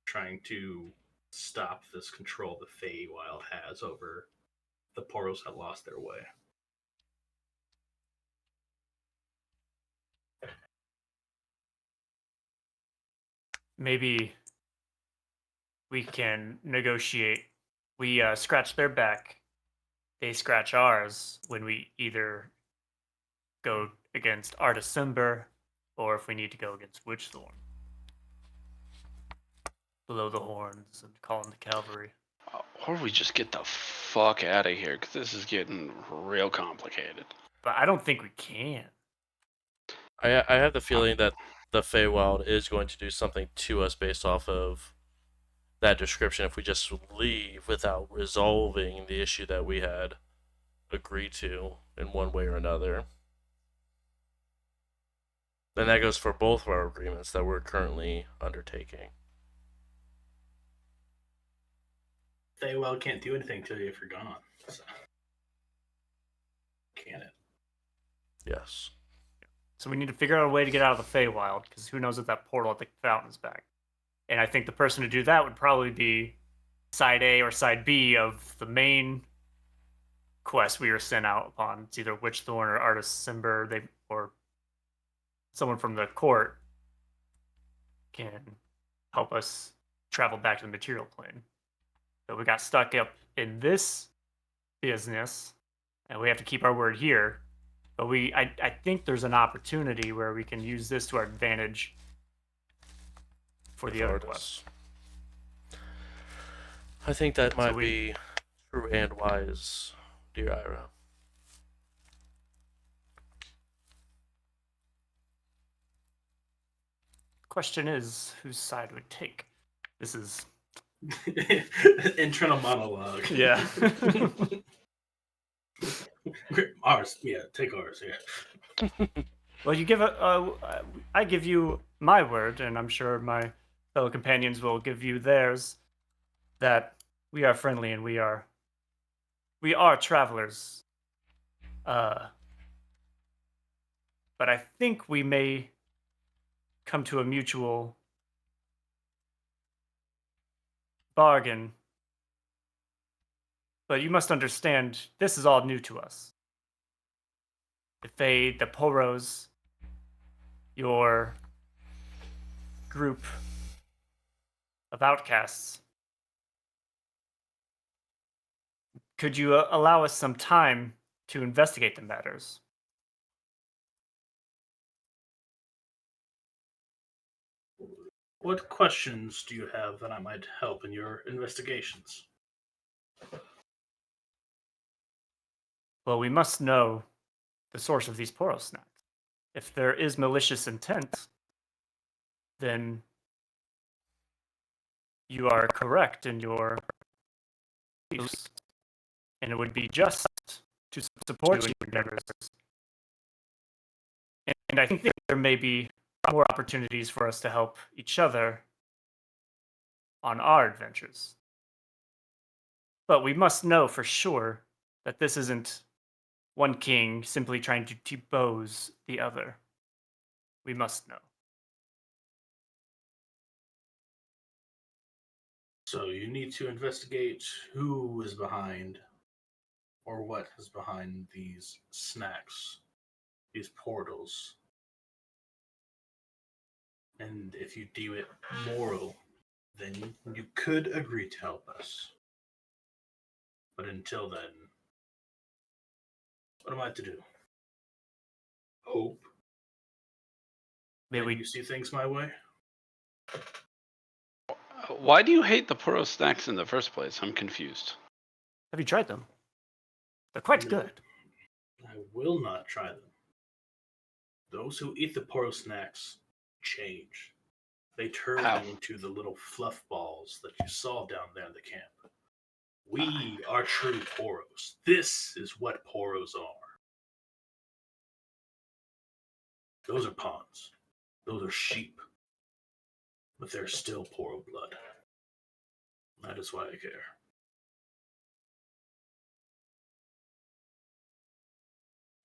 trying to stop this control the Feywild has over the Poros that lost their way. Maybe we can negotiate. We scratch their back, they scratch ours when we either go against Artisimber or if we need to go against Witchthorn. Blow the horns and call in the cavalry. Or we just get the fuck out of here, because this is getting real complicated. But I don't think we can. I have the feeling that the Feywild is going to do something to us based off of that description if we just leave without resolving the issue that we had agreed to in one way or another. And that goes for both of our agreements that we're currently undertaking. Feywild can't do anything to you if you're gone. So. Can it? Yes. So we need to figure out a way to get out of the Feywild, because who knows if that portal at the fountain is back. And I think the person to do that would probably be side A or side B of the main quest we were sent out upon. It's either Witchthorn or Artisimber, or someone from the court can help us travel back to the material plane. But we got stuck up in this business, and we have to keep our word here. But I think there's an opportunity where we can use this to our advantage for the other quest. I think that might be true and wise, dear Ira. Question is, whose side would take? This is internal monologue. Yeah. Ours, yeah, take ours, yeah. Well, you give I give you my word, and I'm sure my fellow companions will give you theirs, that we are friendly and we are travelers. But I think we may come to a mutual bargain. But you must understand, this is all new to us. The Fae, the Poros, your group of outcasts. Could you allow us some time to investigate the matters? What questions do you have that I might help in your investigations? Well, we must know the source of these Poro snacks. If there is malicious intent, then you are correct in your beliefs, and it would be just to support you in your endeavors. And I think there may be more opportunities for us to help each other on our adventures. But we must know for sure that this isn't one king simply trying to depose the other. We must know. So you need to investigate who is behind or what is behind these snacks, these portals. And if you deem it moral, then you could agree to help us. But until then, what am I to do? Hope. Maybe you see things my way? Why do you hate the Poro snacks in the first place? I'm confused. Have you tried them? They're quite No. good. I will not try them. Those who eat the Poro snacks change. They turn How? into the little fluff balls that you saw down there in the camp. We are true Poros. This is what Poros are. Those are pawns. Those are sheep. But they're still Poro blood. That is why I care.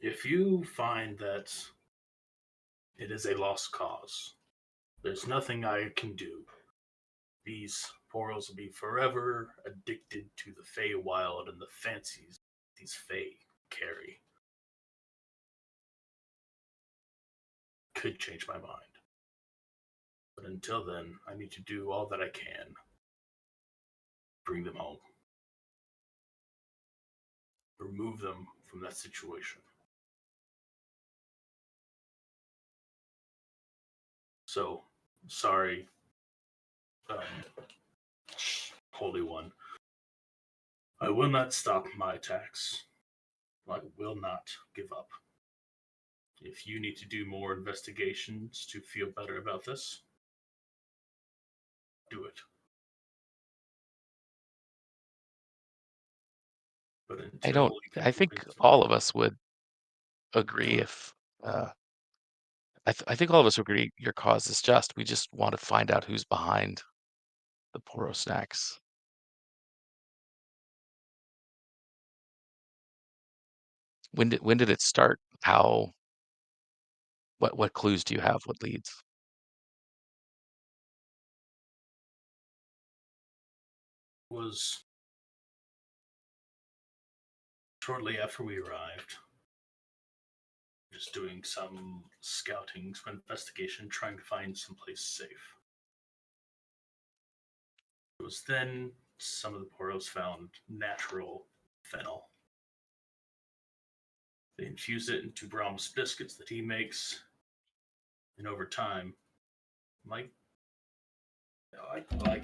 If you find that it is a lost cause, there's nothing I can do. These Poros will be forever addicted to the Feywild and the fancies these Fey carry. Could change my mind. But until then, I need to do all that I can. Bring them home. Remove them from that situation. So, sorry, Holy One. I will not stop my attacks. I will not give up. If you need to do more investigations to feel better about this, do it. But until I think all of us would agree if I think all of us agree your cause is just. We just want to find out who's behind the Poro snacks. When did it start? How? What clues do you have? What leads? was shortly after we arrived. Just doing some scouting, some investigation, trying to find someplace safe. It was then some of the Poros found natural fennel. They infused it into Brahms biscuits that he makes, and over time, like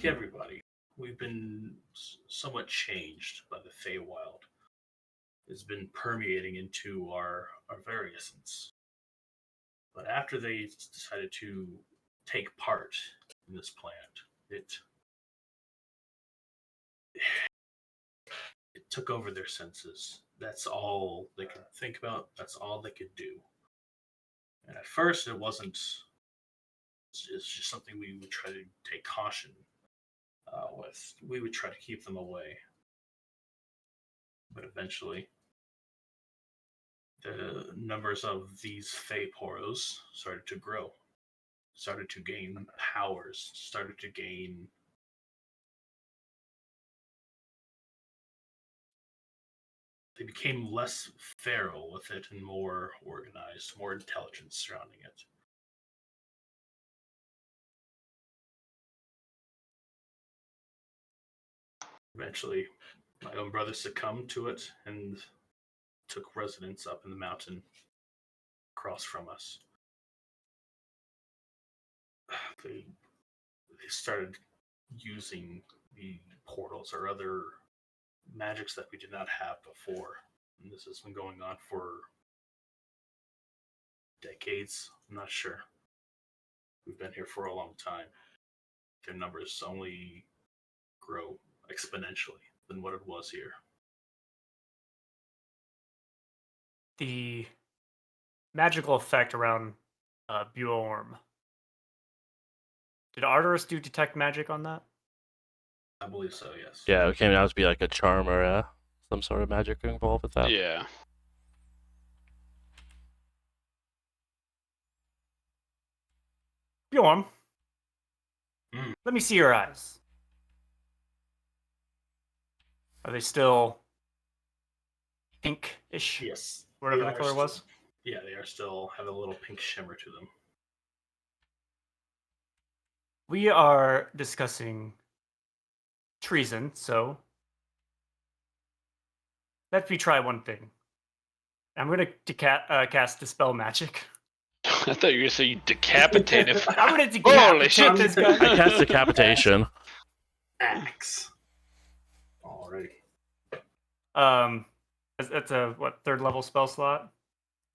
everybody, we've been somewhat changed by the Feywild. It's been permeating into our very essence. But after they decided to take part in this plant, it took over their senses. That's all they could think about. That's all they could do. And at first, it wasn't. It's just something we would try to take caution with. We would try to keep them away. But eventually, the numbers of these Fey Poros started to grow, started to gain powers, started to gain they became less feral with it and more organized, more intelligence surrounding it. Eventually, my own brother succumbed to it and took residence up in the mountain across from us. They started using the portals or other magics that we did not have before. And this has been going on for decades. I'm not sure. We've been here for a long time. Their numbers only grow exponentially than what it was here. The magical effect around Bjorn. Did Arteris do detect magic on that? I believe so, yes. Yeah, it came out to be like a charm or some sort of magic involved with that. Yeah. Bjorn, let me see your eyes. Are they still pink-ish? Yes. Whatever They the are color was? Yeah, they are still have a little pink shimmer to them. We are discussing treason, so let me try one thing. I'm going to cast Dispel Magic. I thought you were going to say you decapitate him. I'm going to Holy decapitate shit. this guy. I cast Decapitation. Axe. Alrighty. That's a, third level spell slot?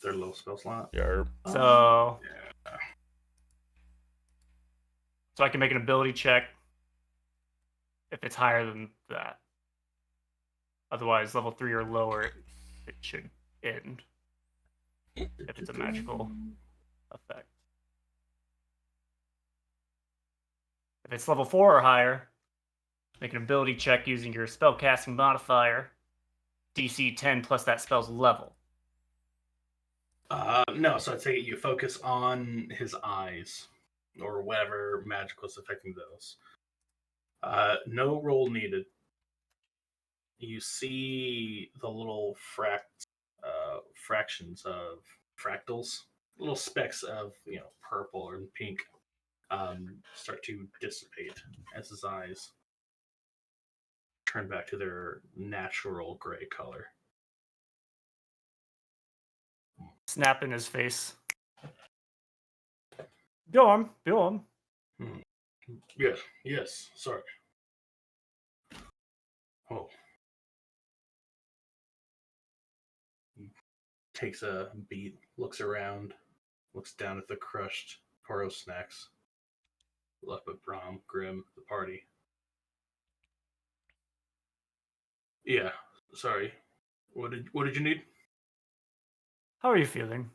Third level spell slot. Yarp. So... Yeah. So I can make an ability check if it's higher than that. Otherwise, level 3 or lower, it should end. If it's a magical effect. If it's level 4 or higher, make an ability check using your spellcasting modifier, DC 10 plus that spell's level. No, so I take it you focus on his eyes, or whatever magic was affecting those. No roll needed. You see the little fractions of fractals, little specks of purple or pink, start to dissipate as his eyes turn back to their natural gray color. Snap in his face. Bjorn. Yes, sorry. Oh. He takes a beat, looks around, looks down at the crushed Poro snacks, left at Brom, Grim, the party. Yeah, sorry. What did you need? How are you feeling?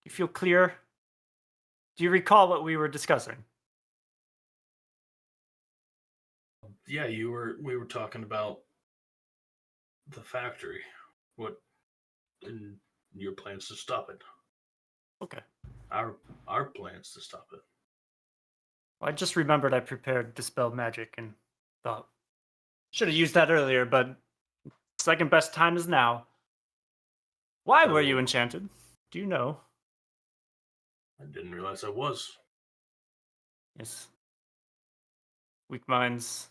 You feel clear? Do you recall what we were discussing? Yeah, we were talking about the factory. What and your plans to stop it. Okay. Our plans to stop it. Well, I just remembered I prepared Dispel Magic and thought should have used that earlier, but second best time is now. Why were you enchanted? Do you know? I didn't realize I was. Yes. Weak minds.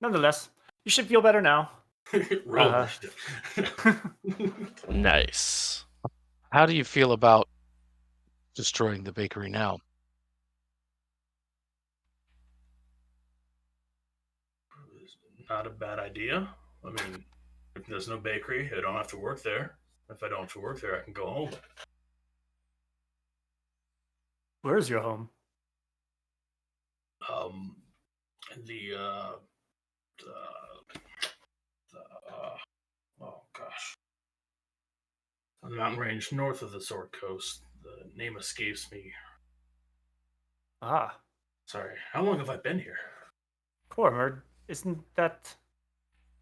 Nonetheless, you should feel better now. Roll Nice. How do you feel about destroying the bakery now? Not a bad idea. I mean, if there's no bakery, I don't have to work there. If I don't have to work there, I can go home. Where's your home? Oh gosh. On the mountain range north of the Sword Coast. The name escapes me. Ah, Sorry. How long have I been here? Cormer, isn't that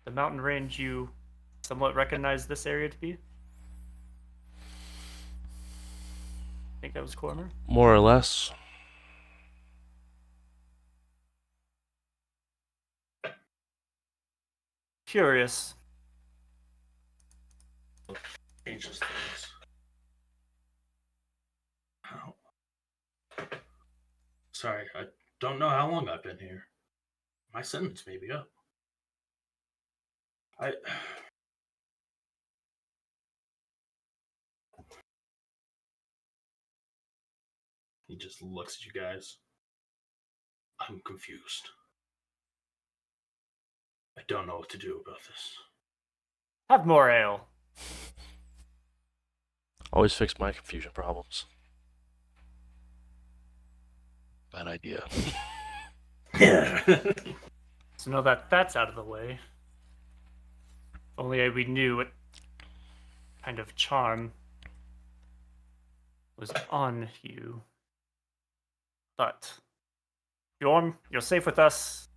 the mountain range you somewhat recognize this area to be? I think that was Cormer. More or less. Curious. Changes things. Oh. Sorry, I don't know how long I've been here. My sentence may be up. He just looks at you guys. I'm confused. I don't know what to do about this. Have more ale. Always fix my confusion problems. Bad idea. Yeah. So now that that's out of the way. Only we knew what kind of charm was on you. But Bjorn, you're safe with us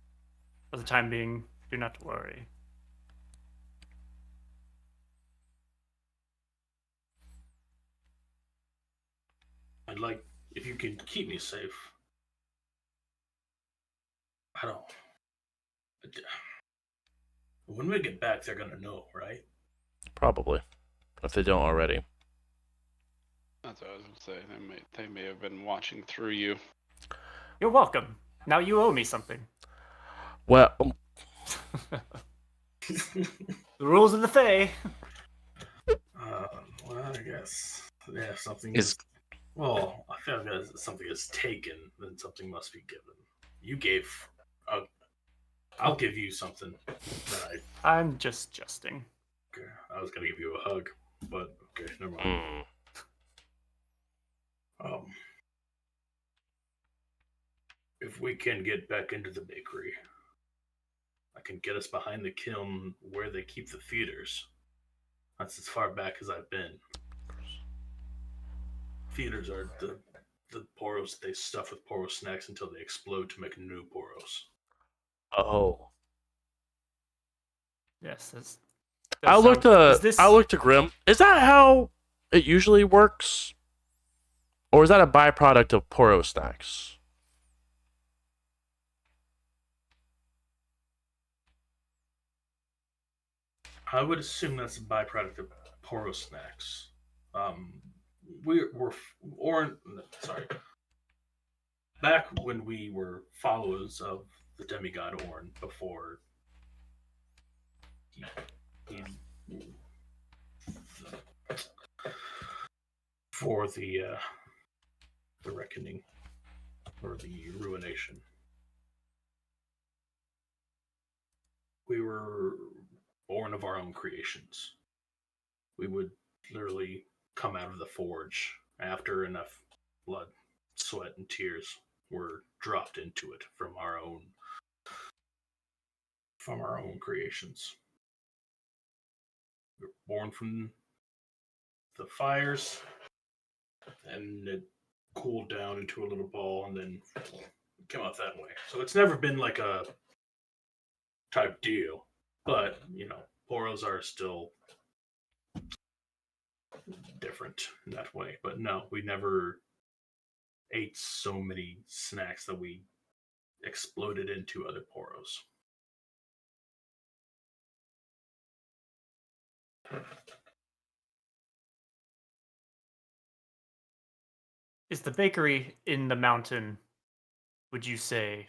for the time being. Do not worry. I'd like if you could keep me safe. I don't. When we get back, they're gonna know, right? Probably, if they don't already. That's what I was gonna say. They may have been watching through you. You're welcome. Now you owe me something. Well, The rules of the Fae. Well, I guess. Yeah, something Is- is. Well, I feel like if something is taken, then something must be given. You gave. I'll give you something. That I'm just jesting. okay, I was gonna give you a hug, but okay, never mind. If we can get back into the bakery, I can get us behind the kiln where they keep the feeders. That's as far back as I've been. Feeders are the poros they stuff with poro snacks until they explode to make new poros. oh. Yes, that's. I'll look to Grim. Is that how it usually works? Or is that a byproduct of Poro snacks? I would assume that's a byproduct of poro snacks. Sorry. Back when we were followers of the demigod Orn before he for the reckoning or the ruination. We were born of our own creations. We would literally come out of the forge after enough blood, sweat, and tears were dropped into it from our own creations. We were born from the fires, and it cooled down into a little ball, and then came out that way. So it's never been like a type deal, but poros are still different in that way. But no, we never ate so many snacks that we exploded into other poros. Is the bakery in the mountain, would you say,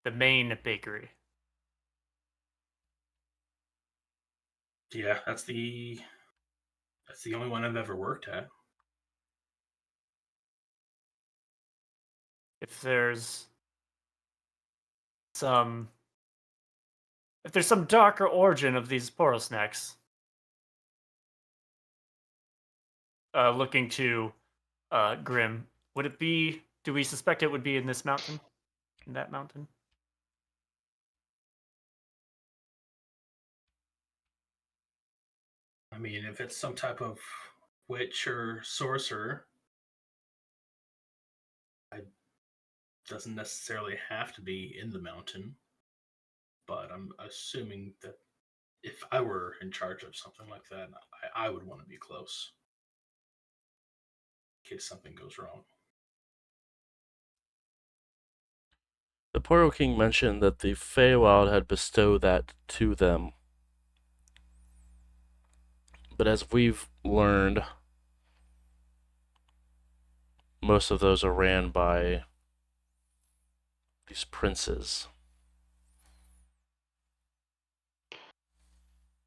the main bakery? Yeah, that's the only one I've ever worked at. If there's some darker origin of these Poro snacks, looking to Grim, would it be? Do we suspect it would be in this mountain? In that mountain? I mean, if it's some type of witch or sorcerer, it doesn't necessarily have to be in the mountain. But I'm assuming that if I were in charge of something like that, I would want to be close in case something goes wrong. The Poro King mentioned that the Feywild had bestowed that to them. But as we've learned, most of those are ran by these princes.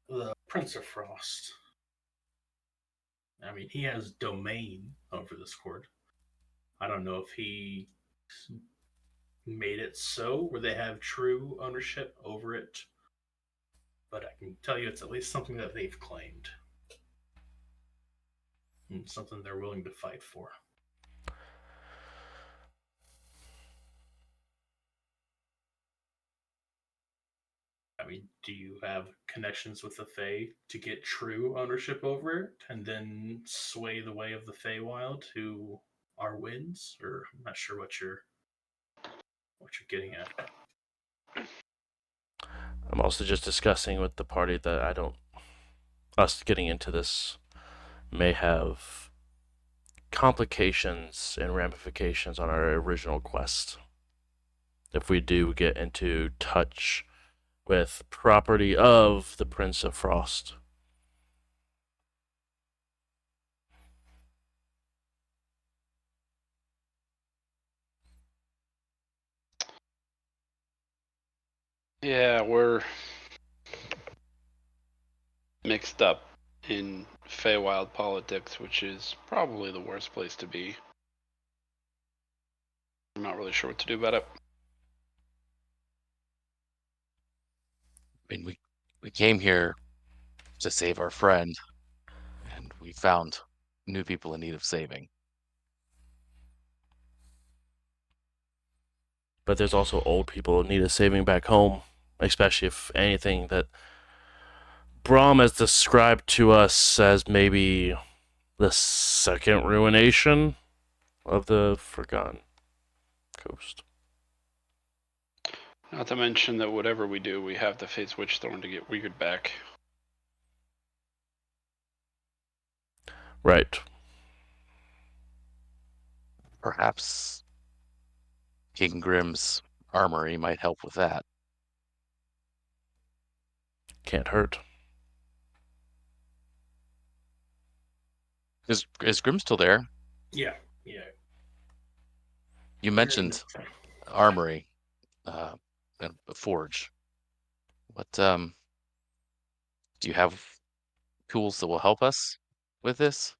The Prince of Frost. I mean, he has domain over this court. I don't know if he made it so where they have true ownership over it, but I can tell you it's at least something that they've claimed. And something they're willing to fight for. I mean, do you have connections with the Fae to get true ownership over it and then sway the way of the Feywild to our winds? Or I'm not sure what you're getting at. I'm also just discussing with the party that us getting into this may have complications and ramifications on our original quest. If we do get into touch with property of the Prince of Frost. Yeah, we're mixed up in Feywild politics, which is probably the worst place to be. I'm not really sure what to do about it. I mean, we came here to save our friend, and we found new people in need of saving. But there's also old people who need a saving back home, especially if anything that Brahm has described to us as maybe the second ruination of the Forgotten Coast. Not to mention that whatever we do, we have the Fate's Witchthorn to get weird back. Right. Perhaps King Grimm's armory might help with that. Can't hurt. Is Grimm still there? Yeah. You mentioned armory, and a forge. What do you have tools that will help us with this?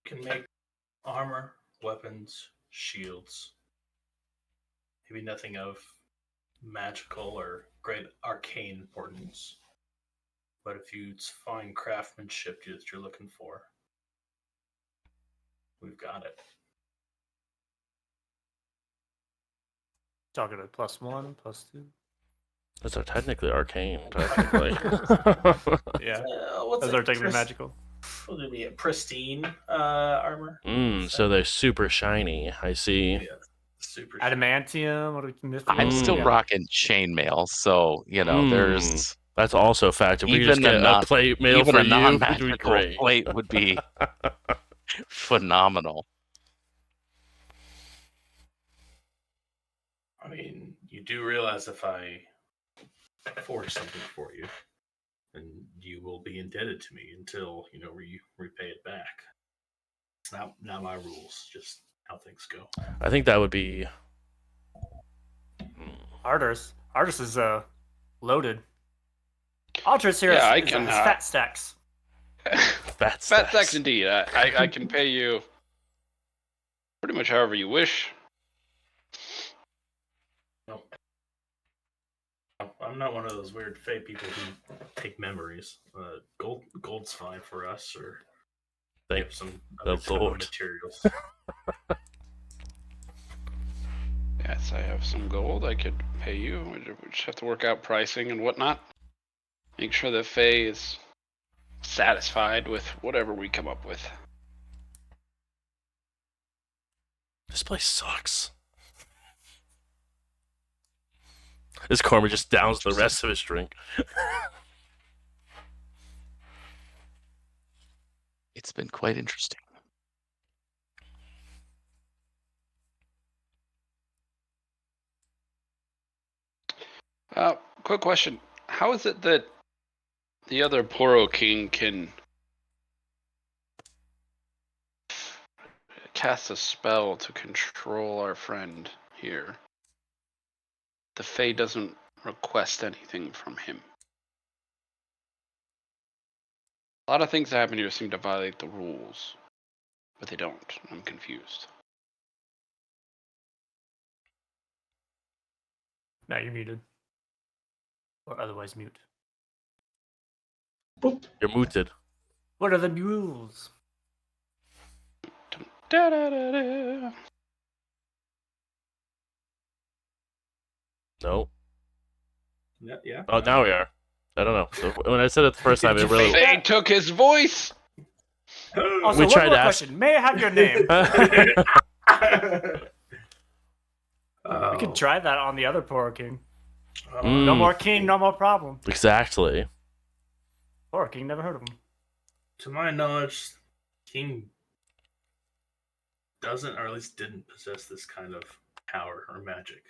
Can make armor, weapons, shields. Maybe nothing of magical or great arcane importance. But if you find craftsmanship that you're looking for, we've got it. Talking about +1, +2. Those are technically arcane, technically. Yeah. What's Those it? are technically magical. What would it be? A pristine armor? So they're super shiny. I see. Yeah. Super. Adamantium or mithril. I'm still Yeah. rocking chainmail, so there's That's also a fact. If we could just even get a plate mail even for a you, it'd be non-magical great. plate would be phenomenal. I mean, you do realize if I forge something for you, then you will be indebted to me until repay it back. It's not my rules, just how things go. I think that would be Artis is loaded. Artis here Yeah, is, I is, can, is fat stacks. fat Fat stacks stacks. indeed. I can pay you pretty much however you wish. No. I'm not one of those weird fake people who take memories. Gold's fine for us, or Thank have some the other type Lord. of materials. Yes, I have some gold. I could pay you. We just have to work out pricing and whatnot. Make sure that Faye is satisfied with whatever we come up with. This place sucks. This Corman just downs the rest of his drink. It's been quite interesting. Quick question. How is it that The other Poro King can cast a spell to control our friend here. The Fae doesn't request anything from him. A lot of things that happen here seem to violate the rules, but they don't. I'm confused. Now you're muted. Or otherwise mute. You're muted. What are the rules? Da, da, da, da. No. Yeah. Oh, now we are. I don't know. So when I said it the first time, it really. Fae took his voice. Also, We one tried more to ask- question. May I have your name? Oh. We could try that on the other Poro King. Mm. No more king, no more problem. Exactly. Poro King, never heard of him. To my knowledge, King doesn't, or at least didn't possess this kind of power or magic.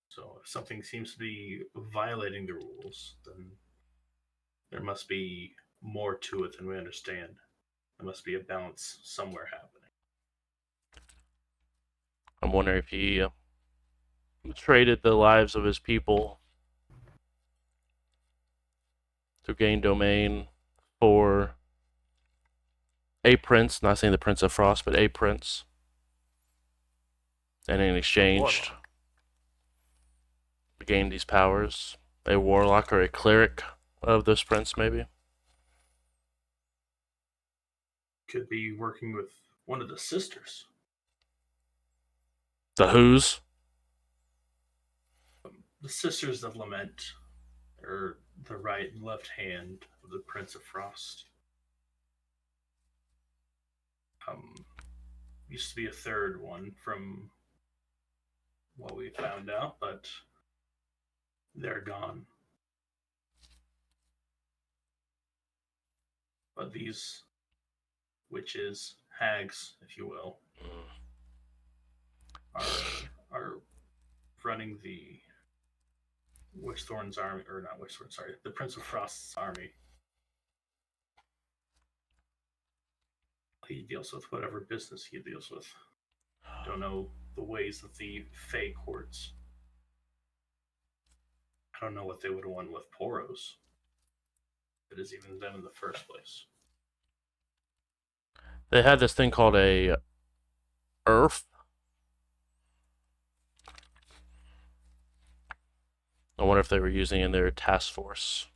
So if something seems to be violating the rules, then there must be more to it than we understand. There must be a balance somewhere happening. I'm wondering if he traded the lives of his people to gain domain for a prince, not saying the Prince of Frost, but a prince. And in exchange, gain these powers. A warlock or a cleric of this prince, maybe. Could be working with one of the sisters. The Who's? The Sisters of Lament, or the right and left hand of the Prince of Frost. Used to be a third one from what we found out, but they're gone. But these witches, hags, if you will, are running the Witchthorn's army, or not Witchthorn, sorry, the Prince of Frost's army. He deals with whatever business he deals with. Don't know the ways of the Fae courts. I don't know what they would have won with Poros. It is even them in the first place. They had this thing called a Earth. I wonder if they were using in their task force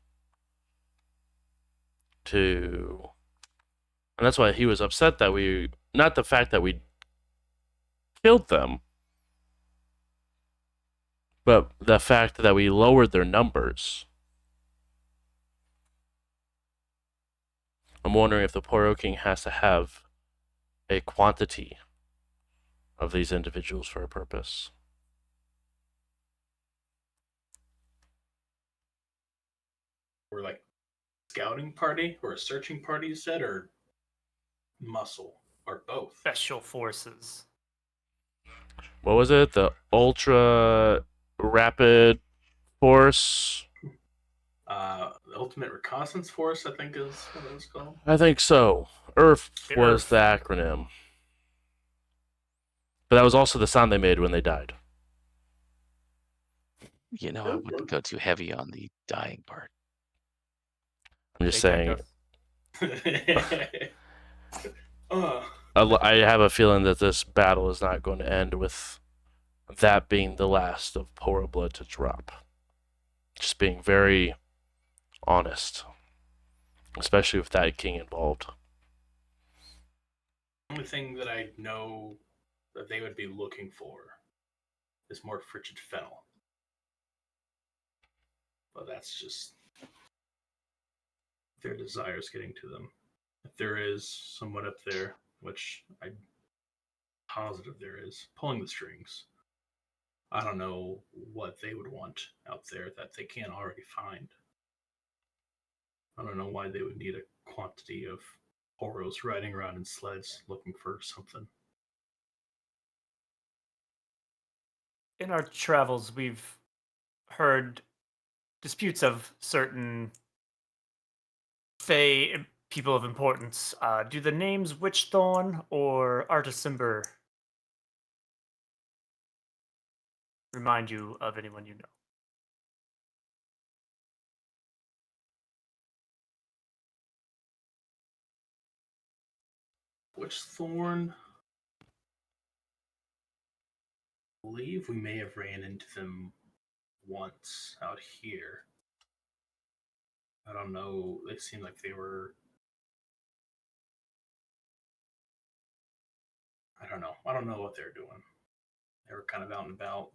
to. And that's why he was upset that we. Not the fact that we killed them, but the fact that we lowered their numbers. I'm wondering if the Poro King has to have a quantity of these individuals for a purpose. Or like scouting party or a searching party, you said, or muscle, or both. Special forces. What was it? The Ultra Rapid Force? The Ultimate Reconnaissance Force, I think is what it was called. I think so. Earth The was Earth. the acronym. But that was also the sound they made when they died. You know, I wouldn't go too heavy on the dying part. I'm just They saying. uh, I have a feeling that this battle is not going to end with that being the last of Poro blood to drop. Just being very honest, especially with that king involved. the only thing that I know that they would be looking for is more frigid fennel. But that's just their desires getting to them. If there is someone up there, which I'm positive there is, pulling the strings, I don't know what they would want out there that they can't already find. I don't know why they would need a quantity of Poros riding around in sleds looking for something. In our travels, we've heard disputes of certain Fey people of importance, do the names Witchthorn or Artisimber remind you of anyone you know? Witchthorn. I believe we may have ran into them once out here. I don't know. They seemed like they were. I don't know. I don't know what they're doing. They were kind of out and about.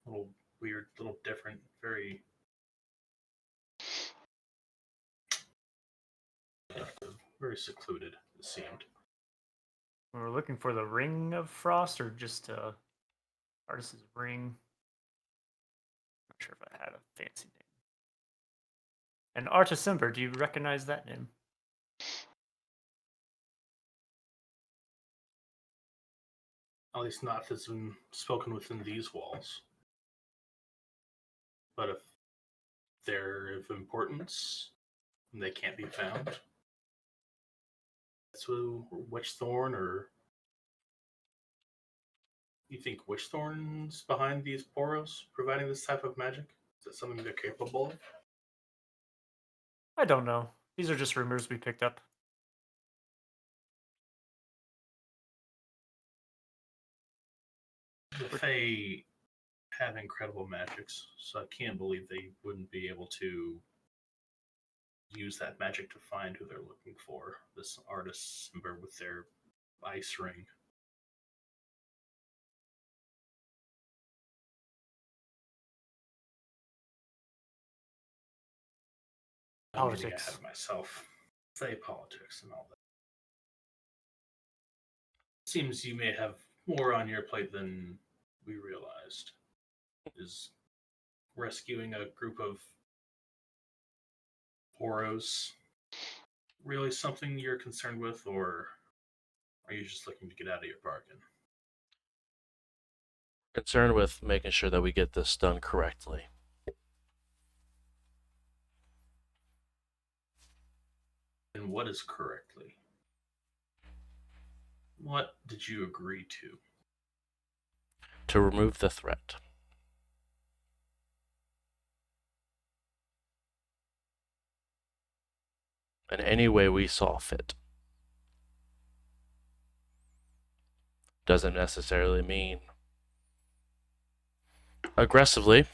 A little weird, a little different, very very secluded, it seemed. We were looking for the Ring of Frost or just Artis's Ring. Not sure if I had a fancy name. And Artisimber, do you recognize that name? At least not if it's been spoken within these walls. But if they're of importance and they can't be found, that's who Witchthorn, or you think Witchthorn's behind these Poros providing this type of magic? Is that something they're capable of? I don't know. These are just rumors we picked up. The Fae have incredible magics, so I can't believe they wouldn't be able to use that magic to find who they're looking for. This artist Simber with their ice ring. I'm getting ahead of myself. Say politics and all that. Seems you may have more on your plate than we realized. Is rescuing a group of Poros really something you're concerned with, or are you just looking to get out of your bargain? Concerned with making sure that we get this done correctly. And what is correctly? What did you agree to? To remove the threat. In any way we saw fit. Doesn't necessarily mean aggressively.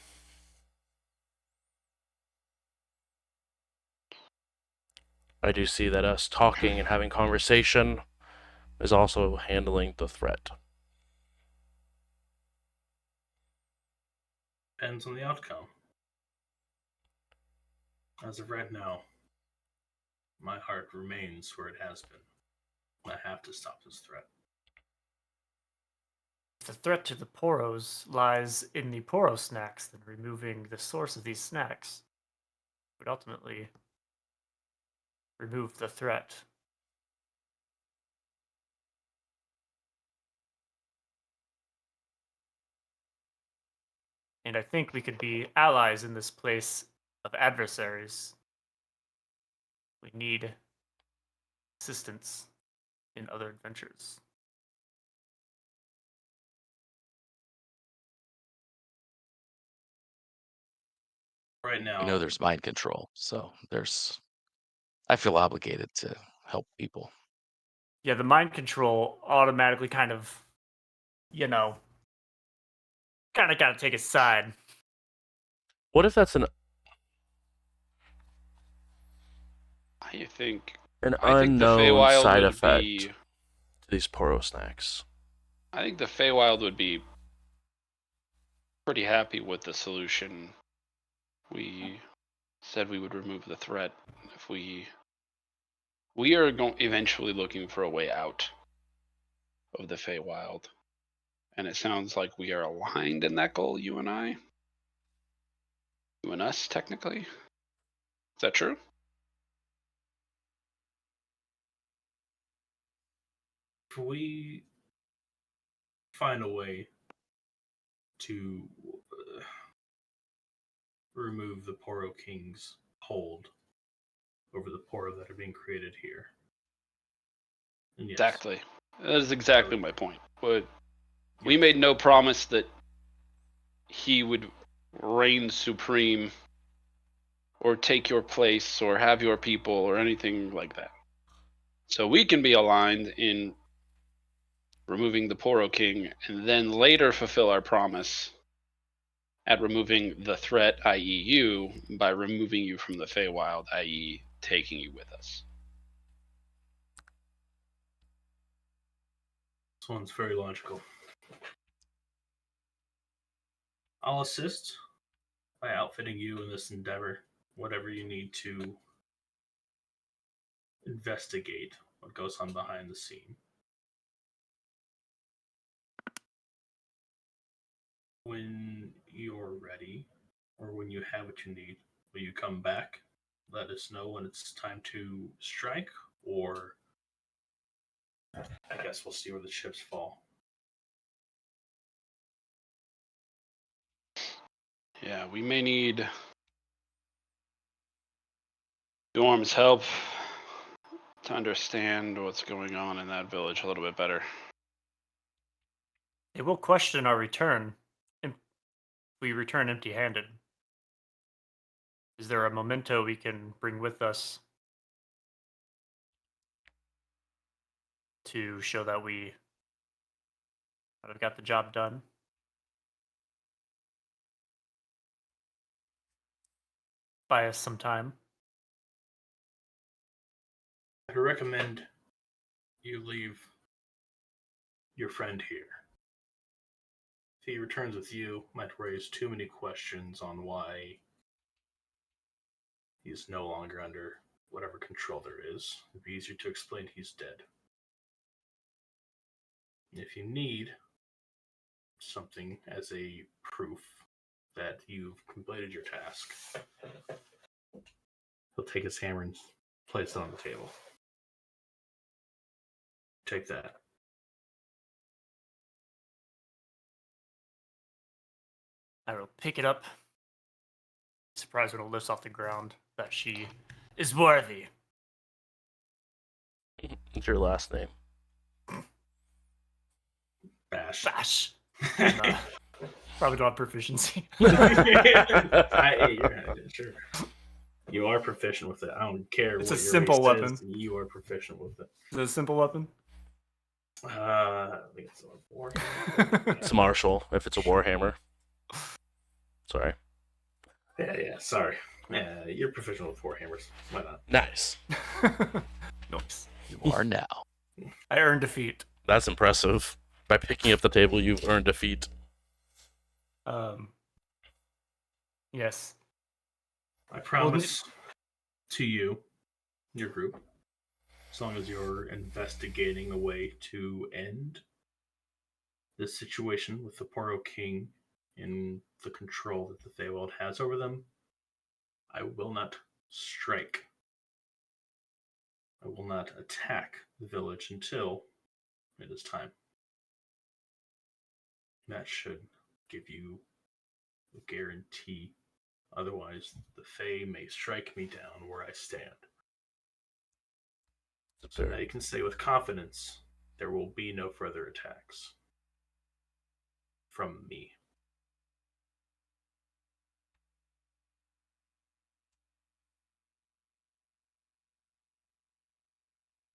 I do see that us talking and having conversation is also handling the threat. Depends on the outcome. As of right now, my heart remains where it has been. I have to stop this threat. If the threat to the Poros lies in the Poro snacks, then removing the source of these snacks would ultimately remove the threat. And I think we could be allies in this place of adversaries. We need assistance in other adventures. Right now, I know there's mind control, so I feel obligated to help people. Yeah, the mind control automatically kind of got to take a side. What if that's an I think an I think the unknown Feywild side would effect be. to these Poro snacks? I think the Feywild would be pretty happy with the solution. We said we would remove the threat if we are eventually looking for a way out of the Feywild, and it sounds like we are aligned in that goal. You and I, you and us, technically. Is that true? if we find a way to remove the Poro King's hold over the Poro that are being created here. And yes, Exactly. That is exactly my point. But we made no promise that he would reign supreme or take your place or have your people or anything like that. So we can be aligned in removing the Poro King and then later fulfill our promise at removing the threat, i.e. you, by removing you from the Feywild, i.e. taking you with us. this one's very logical. I'll assist by outfitting you in this endeavor, whatever you need to investigate what goes on behind the scene. When you're ready, or when you have what you need, will you come back? Let us know when it's time to strike, or I guess we'll see where the chips fall. Yeah, we may need Dorm's help to understand what's going on in that village a little bit better. They will question our return if we return empty-handed. Is there a memento we can bring with us to show that we have got the job done? Buy us some time. I'd recommend you leave your friend here. If he returns with you, might raise too many questions on why he's no longer under whatever control there is. It'd be easier to explain he's dead. If you need something as a proof that you've completed your task, he'll take his hammer and place it on the table. Take that. I will pick it up. Surprised when it lifts off the ground that she is worthy. What's your last name? Bash. Bash. Probably don't have proficiency. Sure. You are proficient with it. I don't care It's what a your simple race weapon. says, you are proficient with it. Is it a simple weapon? I think it's a war. It's martial if it's a warhammer. Sorry. Yeah, sorry. Yeah, you're proficient with warhammers. Why not? Nice. Nice. You are now. I earned defeat. That's impressive. By picking up the table, you've earned defeat. Yes. I promise to you, your group, as long as you're investigating a way to end this situation with the Poro King and the control that the Feywild has over them, I will not strike. I will not attack the village until it is time. That should give you a guarantee. Otherwise, the Fae may strike me down where I stand. So now you can say with confidence, there will be no further attacks from me.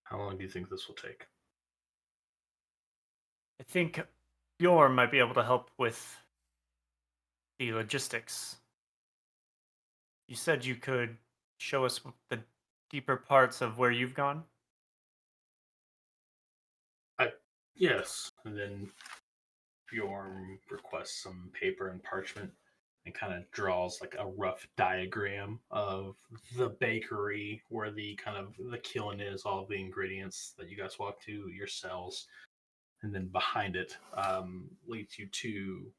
How long do you think this will take? I think Bjorn might be able to help with the logistics. You said you could show us the deeper parts of where you've gone? Yes. And then Bjorn requests some paper and parchment and kind of draws like a rough diagram of the bakery where the kind of the kiln is, all the ingredients that you guys walk to, your cells, and then behind it leads you to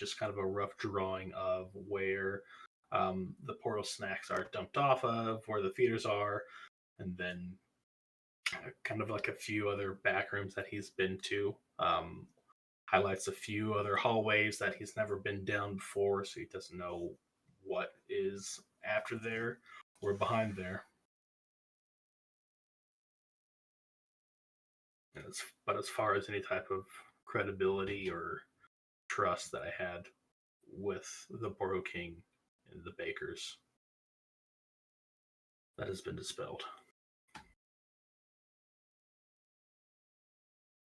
just kind of a rough drawing of where the portal snacks are dumped off of, where the feeders are, and then kind of like a few other back rooms that he's been to. Highlights a few other hallways that he's never been down before, so he doesn't know what is after there or behind there. But as far as any type of credibility or trust that I had with the Poro King and the bakers, that has been dispelled.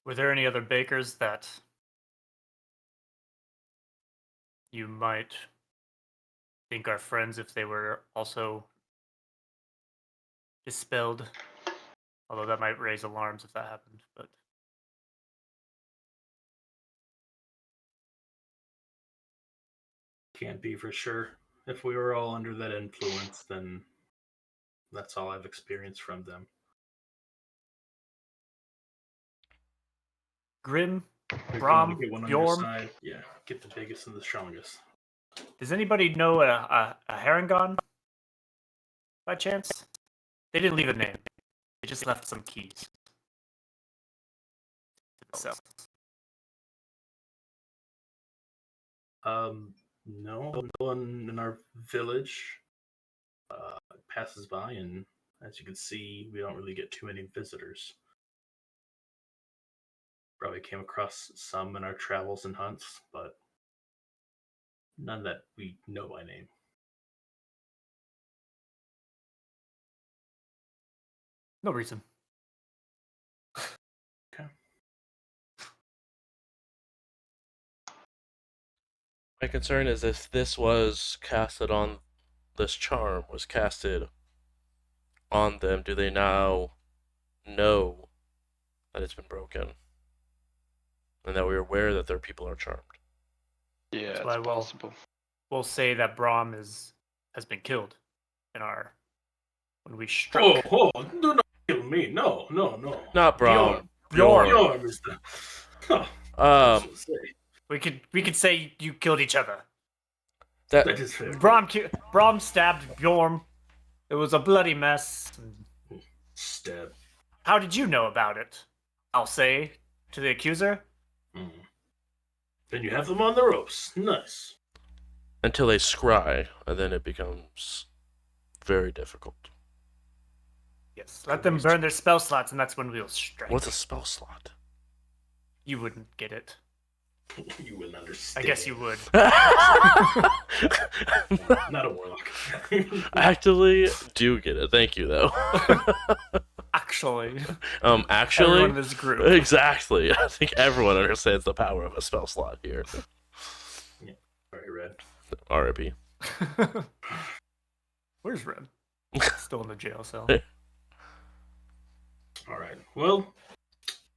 Were there any other bakers that you might think are friends if they were also dispelled? Although that might raise alarms if that happened, but Can't be for sure. If we were all under that influence, then that's all I've experienced from them. Grim, If you want Brom, to get one on your Bjorn. side, yeah, get the biggest and the strongest. Does anybody know a Harangon by chance? They didn't leave a name. They just left some keys. So, No one in our village passes by, and as you can see, we don't really get too many visitors. Probably came across some in our travels and hunts, but none that we know by name. no reason. Okay. My concern is if this was casted on, this charm was casted on them, do they now know that it's been broken? And that we're aware that their people are charmed? Yeah, That's why it's possible. We'll say that Brom has been killed in when we struck. Oh, do not kill me. No. Not Brom. Bjorn. Bjorn is the... Huh. We could say you killed each other. That is fair. Brom stabbed Bjorn. It was a bloody mess. Stab. How did you know about it? I'll say to the accuser. Then you have them on the ropes. Nice. Until they scry, and then it becomes very difficult. Yes, let them burn their spell slots, and that's when we'll strike. What's a spell slot? You wouldn't get it. You wouldn't understand. I guess you would. Not a warlock. Actually, do get it. Thank you, though. Actually. Actually, Everyone in this group. Exactly. I think everyone understands the power of a spell slot here. Yeah. Sorry, Red. R.I.P. Where's Red? Still in the jail cell. All right. Well,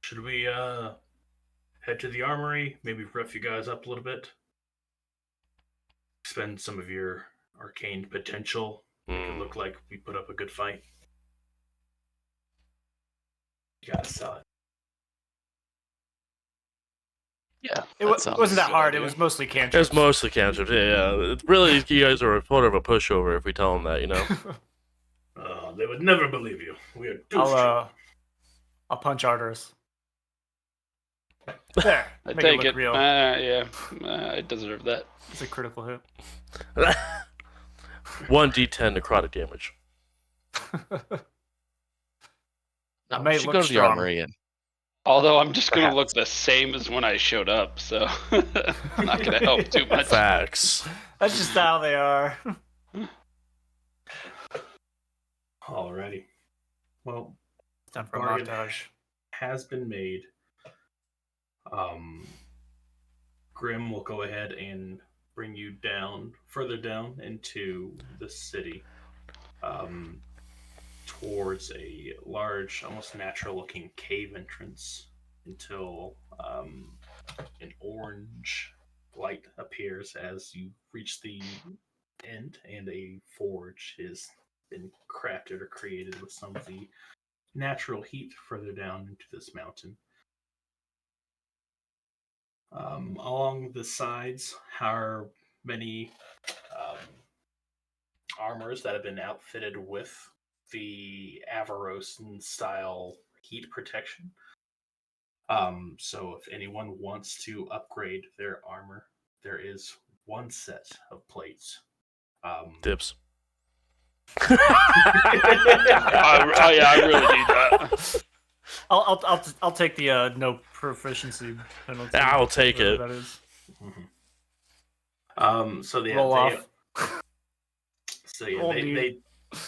should we head to the armory? Maybe rough you guys up a little bit. Spend some of your arcane potential. Make it look like we put up a good fight. You gotta sell it. Yeah, It wasn't that hard. It was mostly It cantrips. was mostly cantrips. Yeah. Really, you guys are sort of a pushover if we tell them that, you know? They would never believe you. We are douche. I'll punch Arteris. There. I Make take it look it. real. Yeah, I deserve that. It's a critical hit. 1d10 necrotic damage. No, may we should look go to the strong. armory and Although I'm just gonna look Perhaps. the same as when I showed up, so not gonna help too much. Facts. That's just how they are. Alrighty. Well, Time for a Bargain. montage. has been made. Grim will go ahead and bring you further down into the city, towards a large, almost natural-looking cave entrance until an orange light appears as you reach the end, and a forge has been crafted or created with some of the natural heat further down into this mountain. Along the sides are many armors that have been outfitted with the Avarosan style heat protection. So if anyone wants to upgrade their armor, there is one set of plates. Dips. I really need that. I'll take the no proficiency penalty. I'll take whatever it. That is. So Roll off. They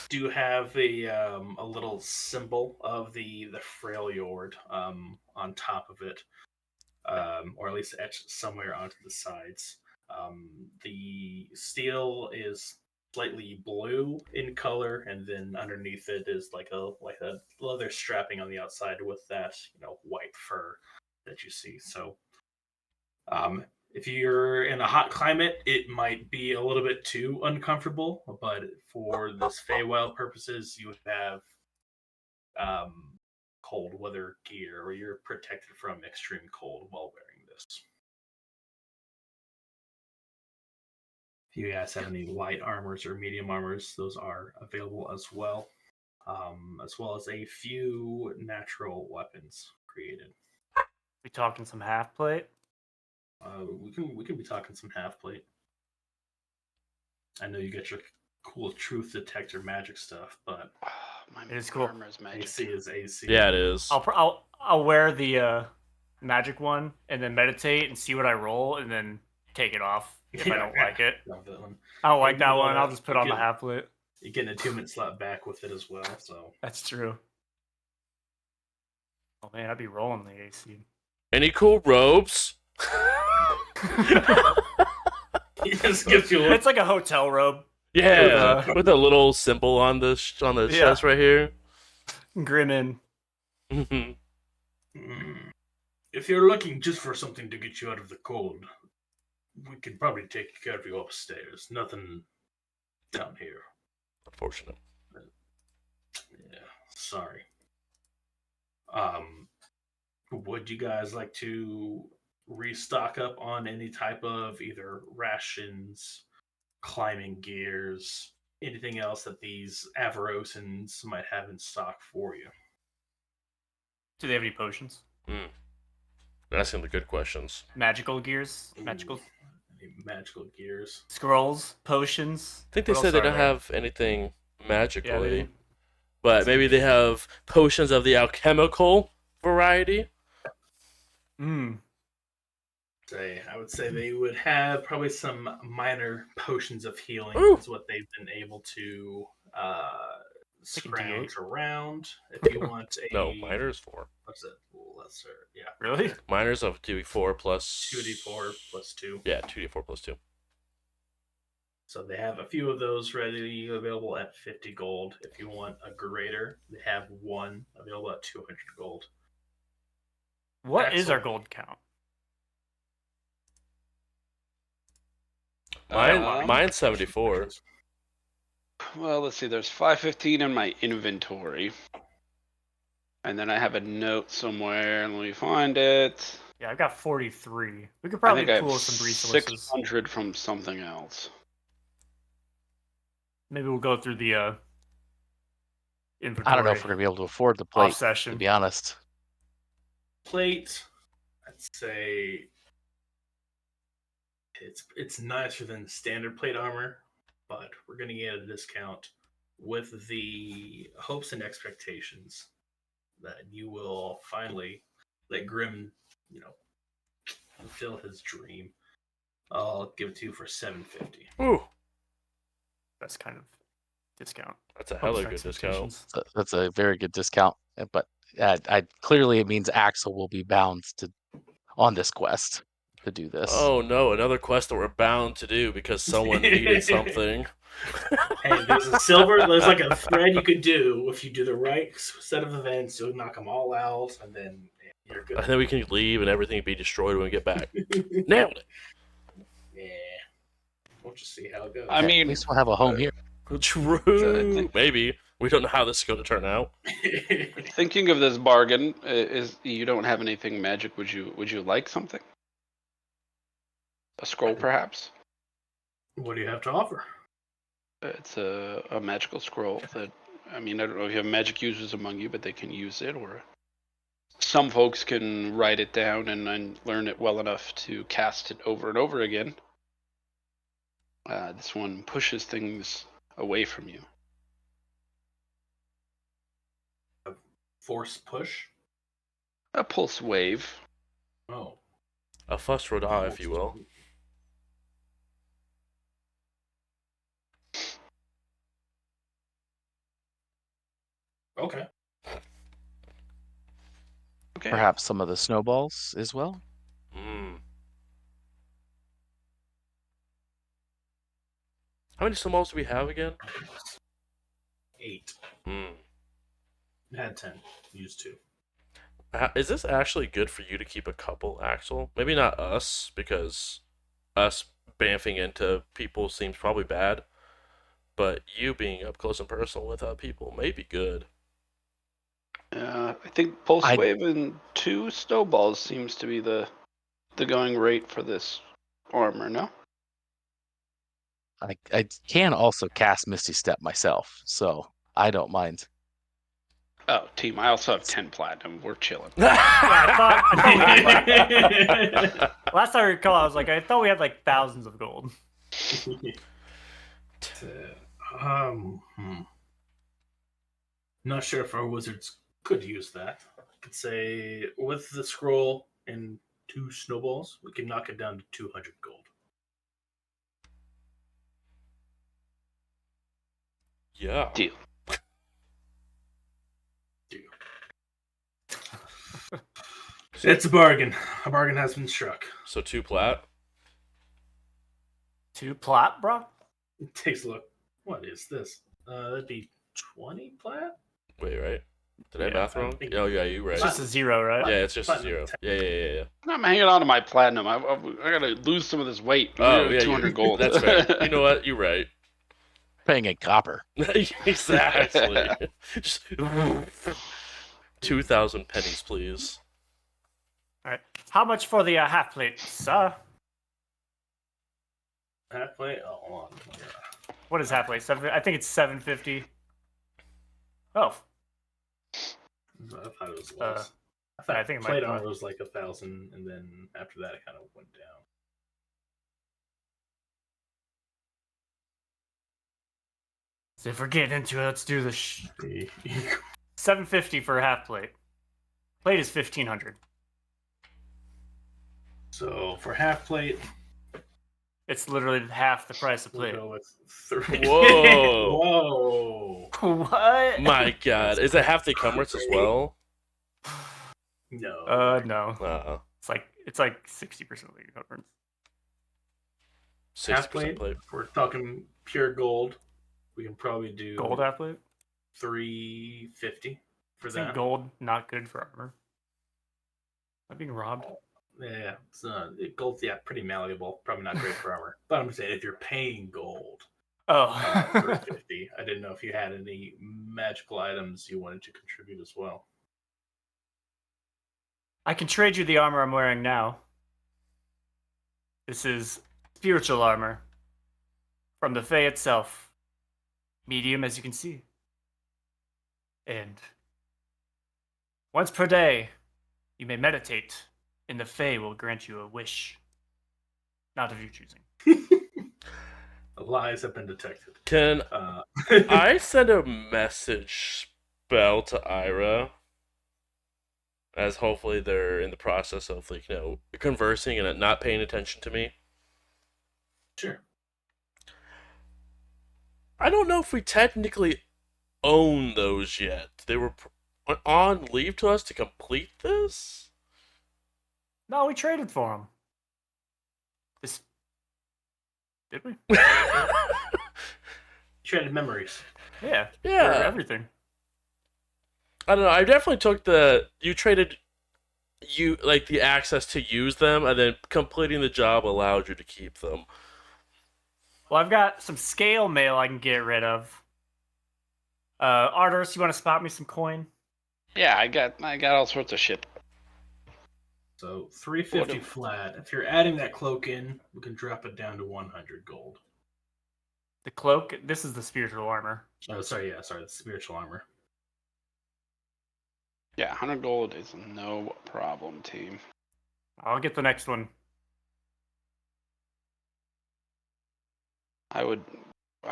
do have a little symbol of the Freljord on top of it, or at least etched somewhere onto the sides. The steel is slightly blue in color, and then underneath it is like a leather strapping on the outside with that white fur that you see. So, if you're in a hot climate, it might be a little bit too uncomfortable, but for this Feywild purposes, you have cold weather gear, or you're protected from extreme cold while wearing this. If you guys have any light armors or medium armors, those are available as well as a few natural weapons created. We talking some half plate? We can be talking some half plate. I know you got your cool truth detector magic stuff, but it is cool. Armor's magic. AC is AC. Yeah, it is. I'll wear the magic one and then meditate and see what I roll and then take it off if I don't like it. Love that one. I don't like that one. I'll just put on the half plate. You get an attunement slot back with it as well. So that's true. Oh man, I'd be rolling the AC. Any cool robes? It's like a hotel robe. Yeah, with a little symbol on the chest right here. Grinning. If you're looking just for something to get you out of the cold, we can probably take care of you upstairs. Nothing down here. Unfortunate. Yeah, sorry. Would you guys like to restock up on any type of either rations, climbing gears, anything else that these Avarosans might have in stock for you? Do they have any potions? Asking the good questions. Magical gears? Magical gears. Scrolls? Potions? I think they said they don't have anything magically. But maybe they have potions of the alchemical variety. I would say they would have probably some minor potions of healing. Is what they've been able to scrounge around. If you want a no, minor's 4. What's it? Lesser, yeah. Really? Minor's of 2d4 plus 2d4 plus 2. Yeah, 2d4 plus 2. So they have a few of those readily available at 50 gold. If you want a greater, they have one available at 200 gold. What is our gold count? Mine's 74. Well, let's see. There's 515 in my inventory. And then I have a note somewhere. Let me find it. Yeah, I've got 43. We could probably pool some resources. 600 from something else. Maybe we'll go through the inventory. I don't know if we're going to be able to afford the plate, session. to be honest. Plate, I'd say it's nicer than standard plate armor, but we're going to get a discount with the hopes and expectations that you will finally let Grim, fulfill his dream. I'll give it to you for 750. Ooh, that's kind of discount. That's a hella good discount. That's a very good discount, but clearly it means Axel will be bound on this quest to do this. Oh no, another quest that we're bound to do because someone needed something. Hey, there's like a thread you could do. If you do the right set of events, you'll knock them all out, and then you're good. And then we can leave and everything be destroyed when we get back. Nailed it. Yeah. We'll just see how it goes. I mean, at least we'll have a home here. True. Maybe. We don't know how this is going to turn out. Thinking of this bargain, is you don't have anything magic. Would you like something? A scroll, perhaps? What do you have to offer? It's a magical scroll that, I don't know if you have magic users among you, but they can use it, or some folks can write it down and learn it well enough to cast it over and over again. This one pushes things away from you. Force push? A pulse wave. Oh. A fuss roda, if you will. Okay. Okay. Perhaps some of the snowballs as well. How many snowballs do we have again? 8. Hmm. Had 10. Used 2. Is this actually good for you to keep a couple, Axel? Maybe not us, because us bamfing into people seems probably bad. But you being up close and personal with people may be good. I think pulse wave and 2 snowballs seems to be the going rate for this armor. No. I can also cast Misty Step myself, so I don't mind. Oh, team! I also have 10 platinum. We're chilling. I thought last I recall, I was like, I thought we had like thousands of gold. Not sure if our wizards could use that. I could say with the scroll and 2 snowballs, we can knock it down to 200 gold. Yeah. Deal. It's a bargain. A bargain has been struck. So 2 plat. 2 plat, bro? It takes a look. What is this? That'd be 20 plat? Wait, right? Did I Yeah, math I wrong? think- Oh, yeah, you're right. It's just a 0, right? Yeah, it's just a Platinum 0. 10. Yeah. I'm hanging on to my platinum. I gotta lose some of this weight. Oh, yeah, 200 gold. That's fair. You know what? You're right. Paying in copper. Exactly. Just 2,000 pennies, please. All right. How much for the half plate, sir? Half plate? Oh, hold on. What is half plate? I think it's 750. Oh, I thought it was less. I think it might plate be. armor was like 1,000, and then after that, it kind of went down. So if we're getting into it, let's do the 750 for a half plate. Plate is 1,500. So for half plate, It's literally half the price of we'll plate. go with 3. Whoa. Whoa! What? My God. Is it half the encumbrance as well? No. No. It's like 60% of the encumbrance. 60% Half plate. plate. If we're talking pure gold, we can probably do Gold half plate? 350 for Isn't that. gold not good for armor? Am I being robbed? Yeah, gold's pretty malleable. Probably not great for armor. But I'm saying if you're paying gold, Oh. 350. I didn't know if you had any magical items you wanted to contribute as well. I can trade you the armor I'm wearing now. This is spiritual armor from the Fae itself. Medium, as you can see. And once per day, you may meditate, and the Fae will grant you a wish. Not of your choosing. Lies have been detected. Can I send a message spell to Ira? As hopefully they're in the process of conversing and not paying attention to me. Sure. I don't know if we technically own those yet. They were on leave to us to complete this? No, we traded for them. Did we? Traded memories. Yeah. Yeah. For everything. I don't know. I definitely took you traded the access to use them, and then completing the job allowed you to keep them. Well, I've got some scale mail I can get rid of. Arteris, you want to spot me some coin? Yeah, I got all sorts of shit. So 350 flat. If you're adding that cloak in, we can drop it down to 100 gold. The cloak? This is the spiritual armor. Oh, sorry, the spiritual armor. Yeah, 100 gold is no problem, team. I'll get the next one. I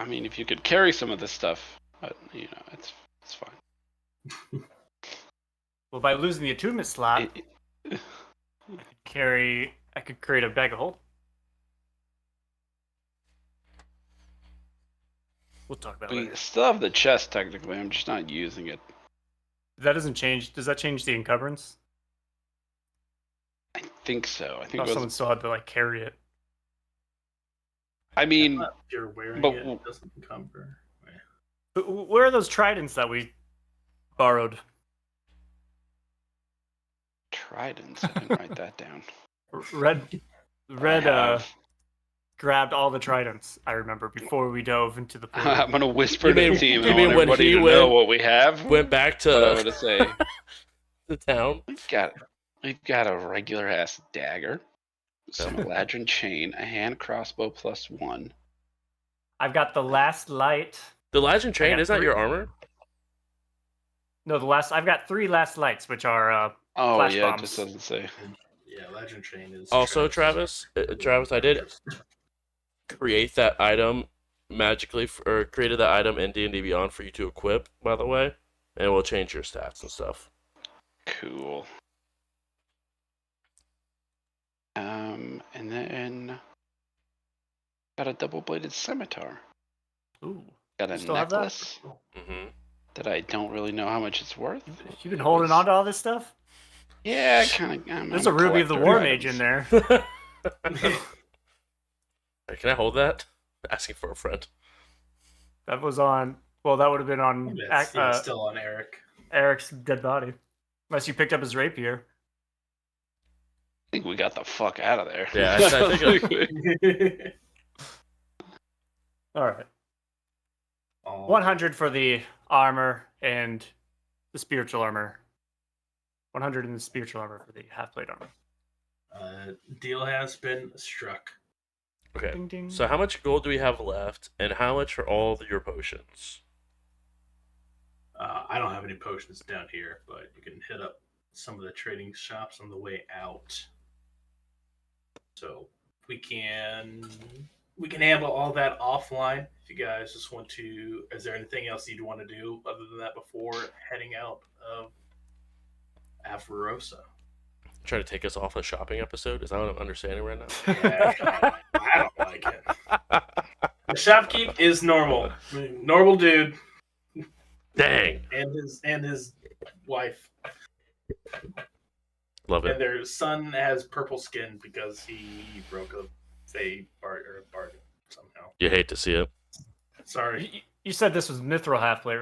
mean, if you could carry some of this stuff, but, it's fine. Well, by losing the attunement slot, It- I could create a bag of holding. We'll talk about it we later. still have the chest technically. I'm just not using it. That doesn't change. Does that change the encumbrance? I think so. I I think thought it someone was. still had to like carry it. I mean, If you're wearing but it, it doesn't encumber. But where are those tridents that we borrowed? tridents. I didn't write that down. Red I have. grabbed all the tridents. I remember before we dove into the pool. I'm gonna whisper You to the mean- team. you I mean want when everybody he to know went- what we have. Went back But I'm to gonna say the town. we've got a regular ass dagger, some eladrin chain, a hand crossbow +1. I've got the last light. The Legend I Train, got is that 3. your armor? No, the last. I've got 3 last lights, which are Oh Flash yeah, bombs. it just doesn't say. Yeah, Legend Train is. Also, Travis, I did create that item magically, or created that item in D&D Beyond for you to equip, by the way, and it will change your stats and stuff. Cool. And then got a double-bladed scimitar. Ooh. Got a You still have that? necklace that I don't really know how much it's worth. You've been holding on to all this stuff? Yeah, kind of. There's a Ruby of the War Mage in there. Hey, can I hold that? Asking for a friend. That was on. Well, that would have been on It's still on Eric. Eric's dead body, unless you picked up his rapier. I think we got the fuck out of there. Yeah, I think All right. Oh, 100 for the armor and the spiritual armor. 100 in the spiritual armor for the half plate armor. Deal has been struck. Okay, Ding, ding. so how much gold do we have left, and how much for all of your potions? I don't have any potions down here, but you can hit up some of the trading shops on the way out. So we can handle all that offline. If you guys just want to, is there anything else you'd want to do other than that before heading out of Avarosa? Try to take us off a shopping episode? Is that what I'm understanding right now? Yeah, I don't like it. The shopkeep is normal. Normal dude. Dang. And his wife. Love And it. their son has purple skin because he broke a bargain somehow. You hate to see it. Sorry. You said this was mithril half plate,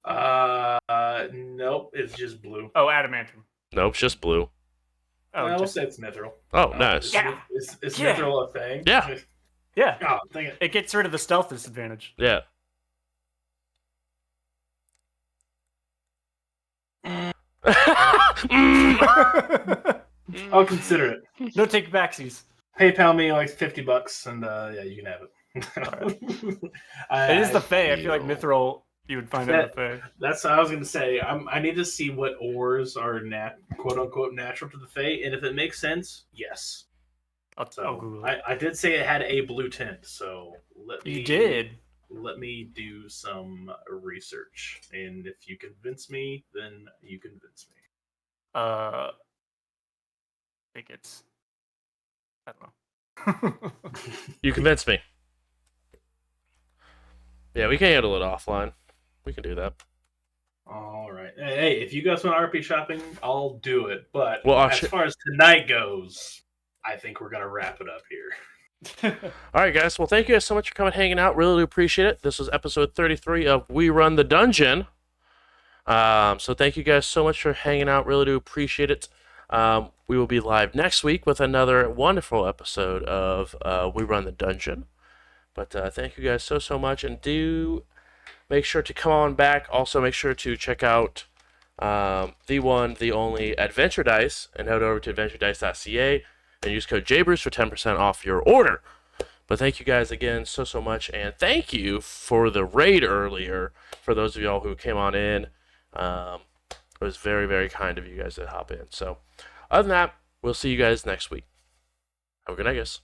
right? Nope. It's just blue. Oh, adamantium. Nope, just blue. Oh, I'll just, say it's mithril. Oh, nice. Yeah. Is Yeah. mithril a thing? Yeah. yeah. Oh, dang it. It gets rid of the stealth disadvantage. Yeah. I'll consider it. No take backsies. PayPal me like $50 and yeah, you can have it. It is the Fae. I feel like mithril you would find it in the Fae. That's what I was going to say. I need to see what ores are quote unquote natural to the Fae, and if it makes sense, yes. I'll Google So it. I did say it had a blue tint, so You did. Let me do some research, and if you convince me, then you convince me. I think it's. I don't know. You convinced me. Yeah, we can handle it offline. We can do that. All right. Hey, if you guys want RP shopping, I'll do it. But Well, as far as tonight goes, I think we're gonna wrap it up here. All right, guys. Well, thank you guys so much for coming, hanging out. Really do appreciate it. This was episode 33 of We Run the Dungeon. So thank you guys so much for hanging out. Really do appreciate it. We will be live next week with another wonderful episode of We Run the Dungeon. But thank you guys so much, and do make sure to come on back. Also, make sure to check out the one, the only Adventure Dice, and head over to adventuredice.ca and use code JBruce for 10% off your order. But thank you guys again so much, and thank you for the raid earlier. For those of y'all who came on in, it was very, very kind of you guys to hop in. So, other than that, we'll see you guys next week. Have a good night, guys.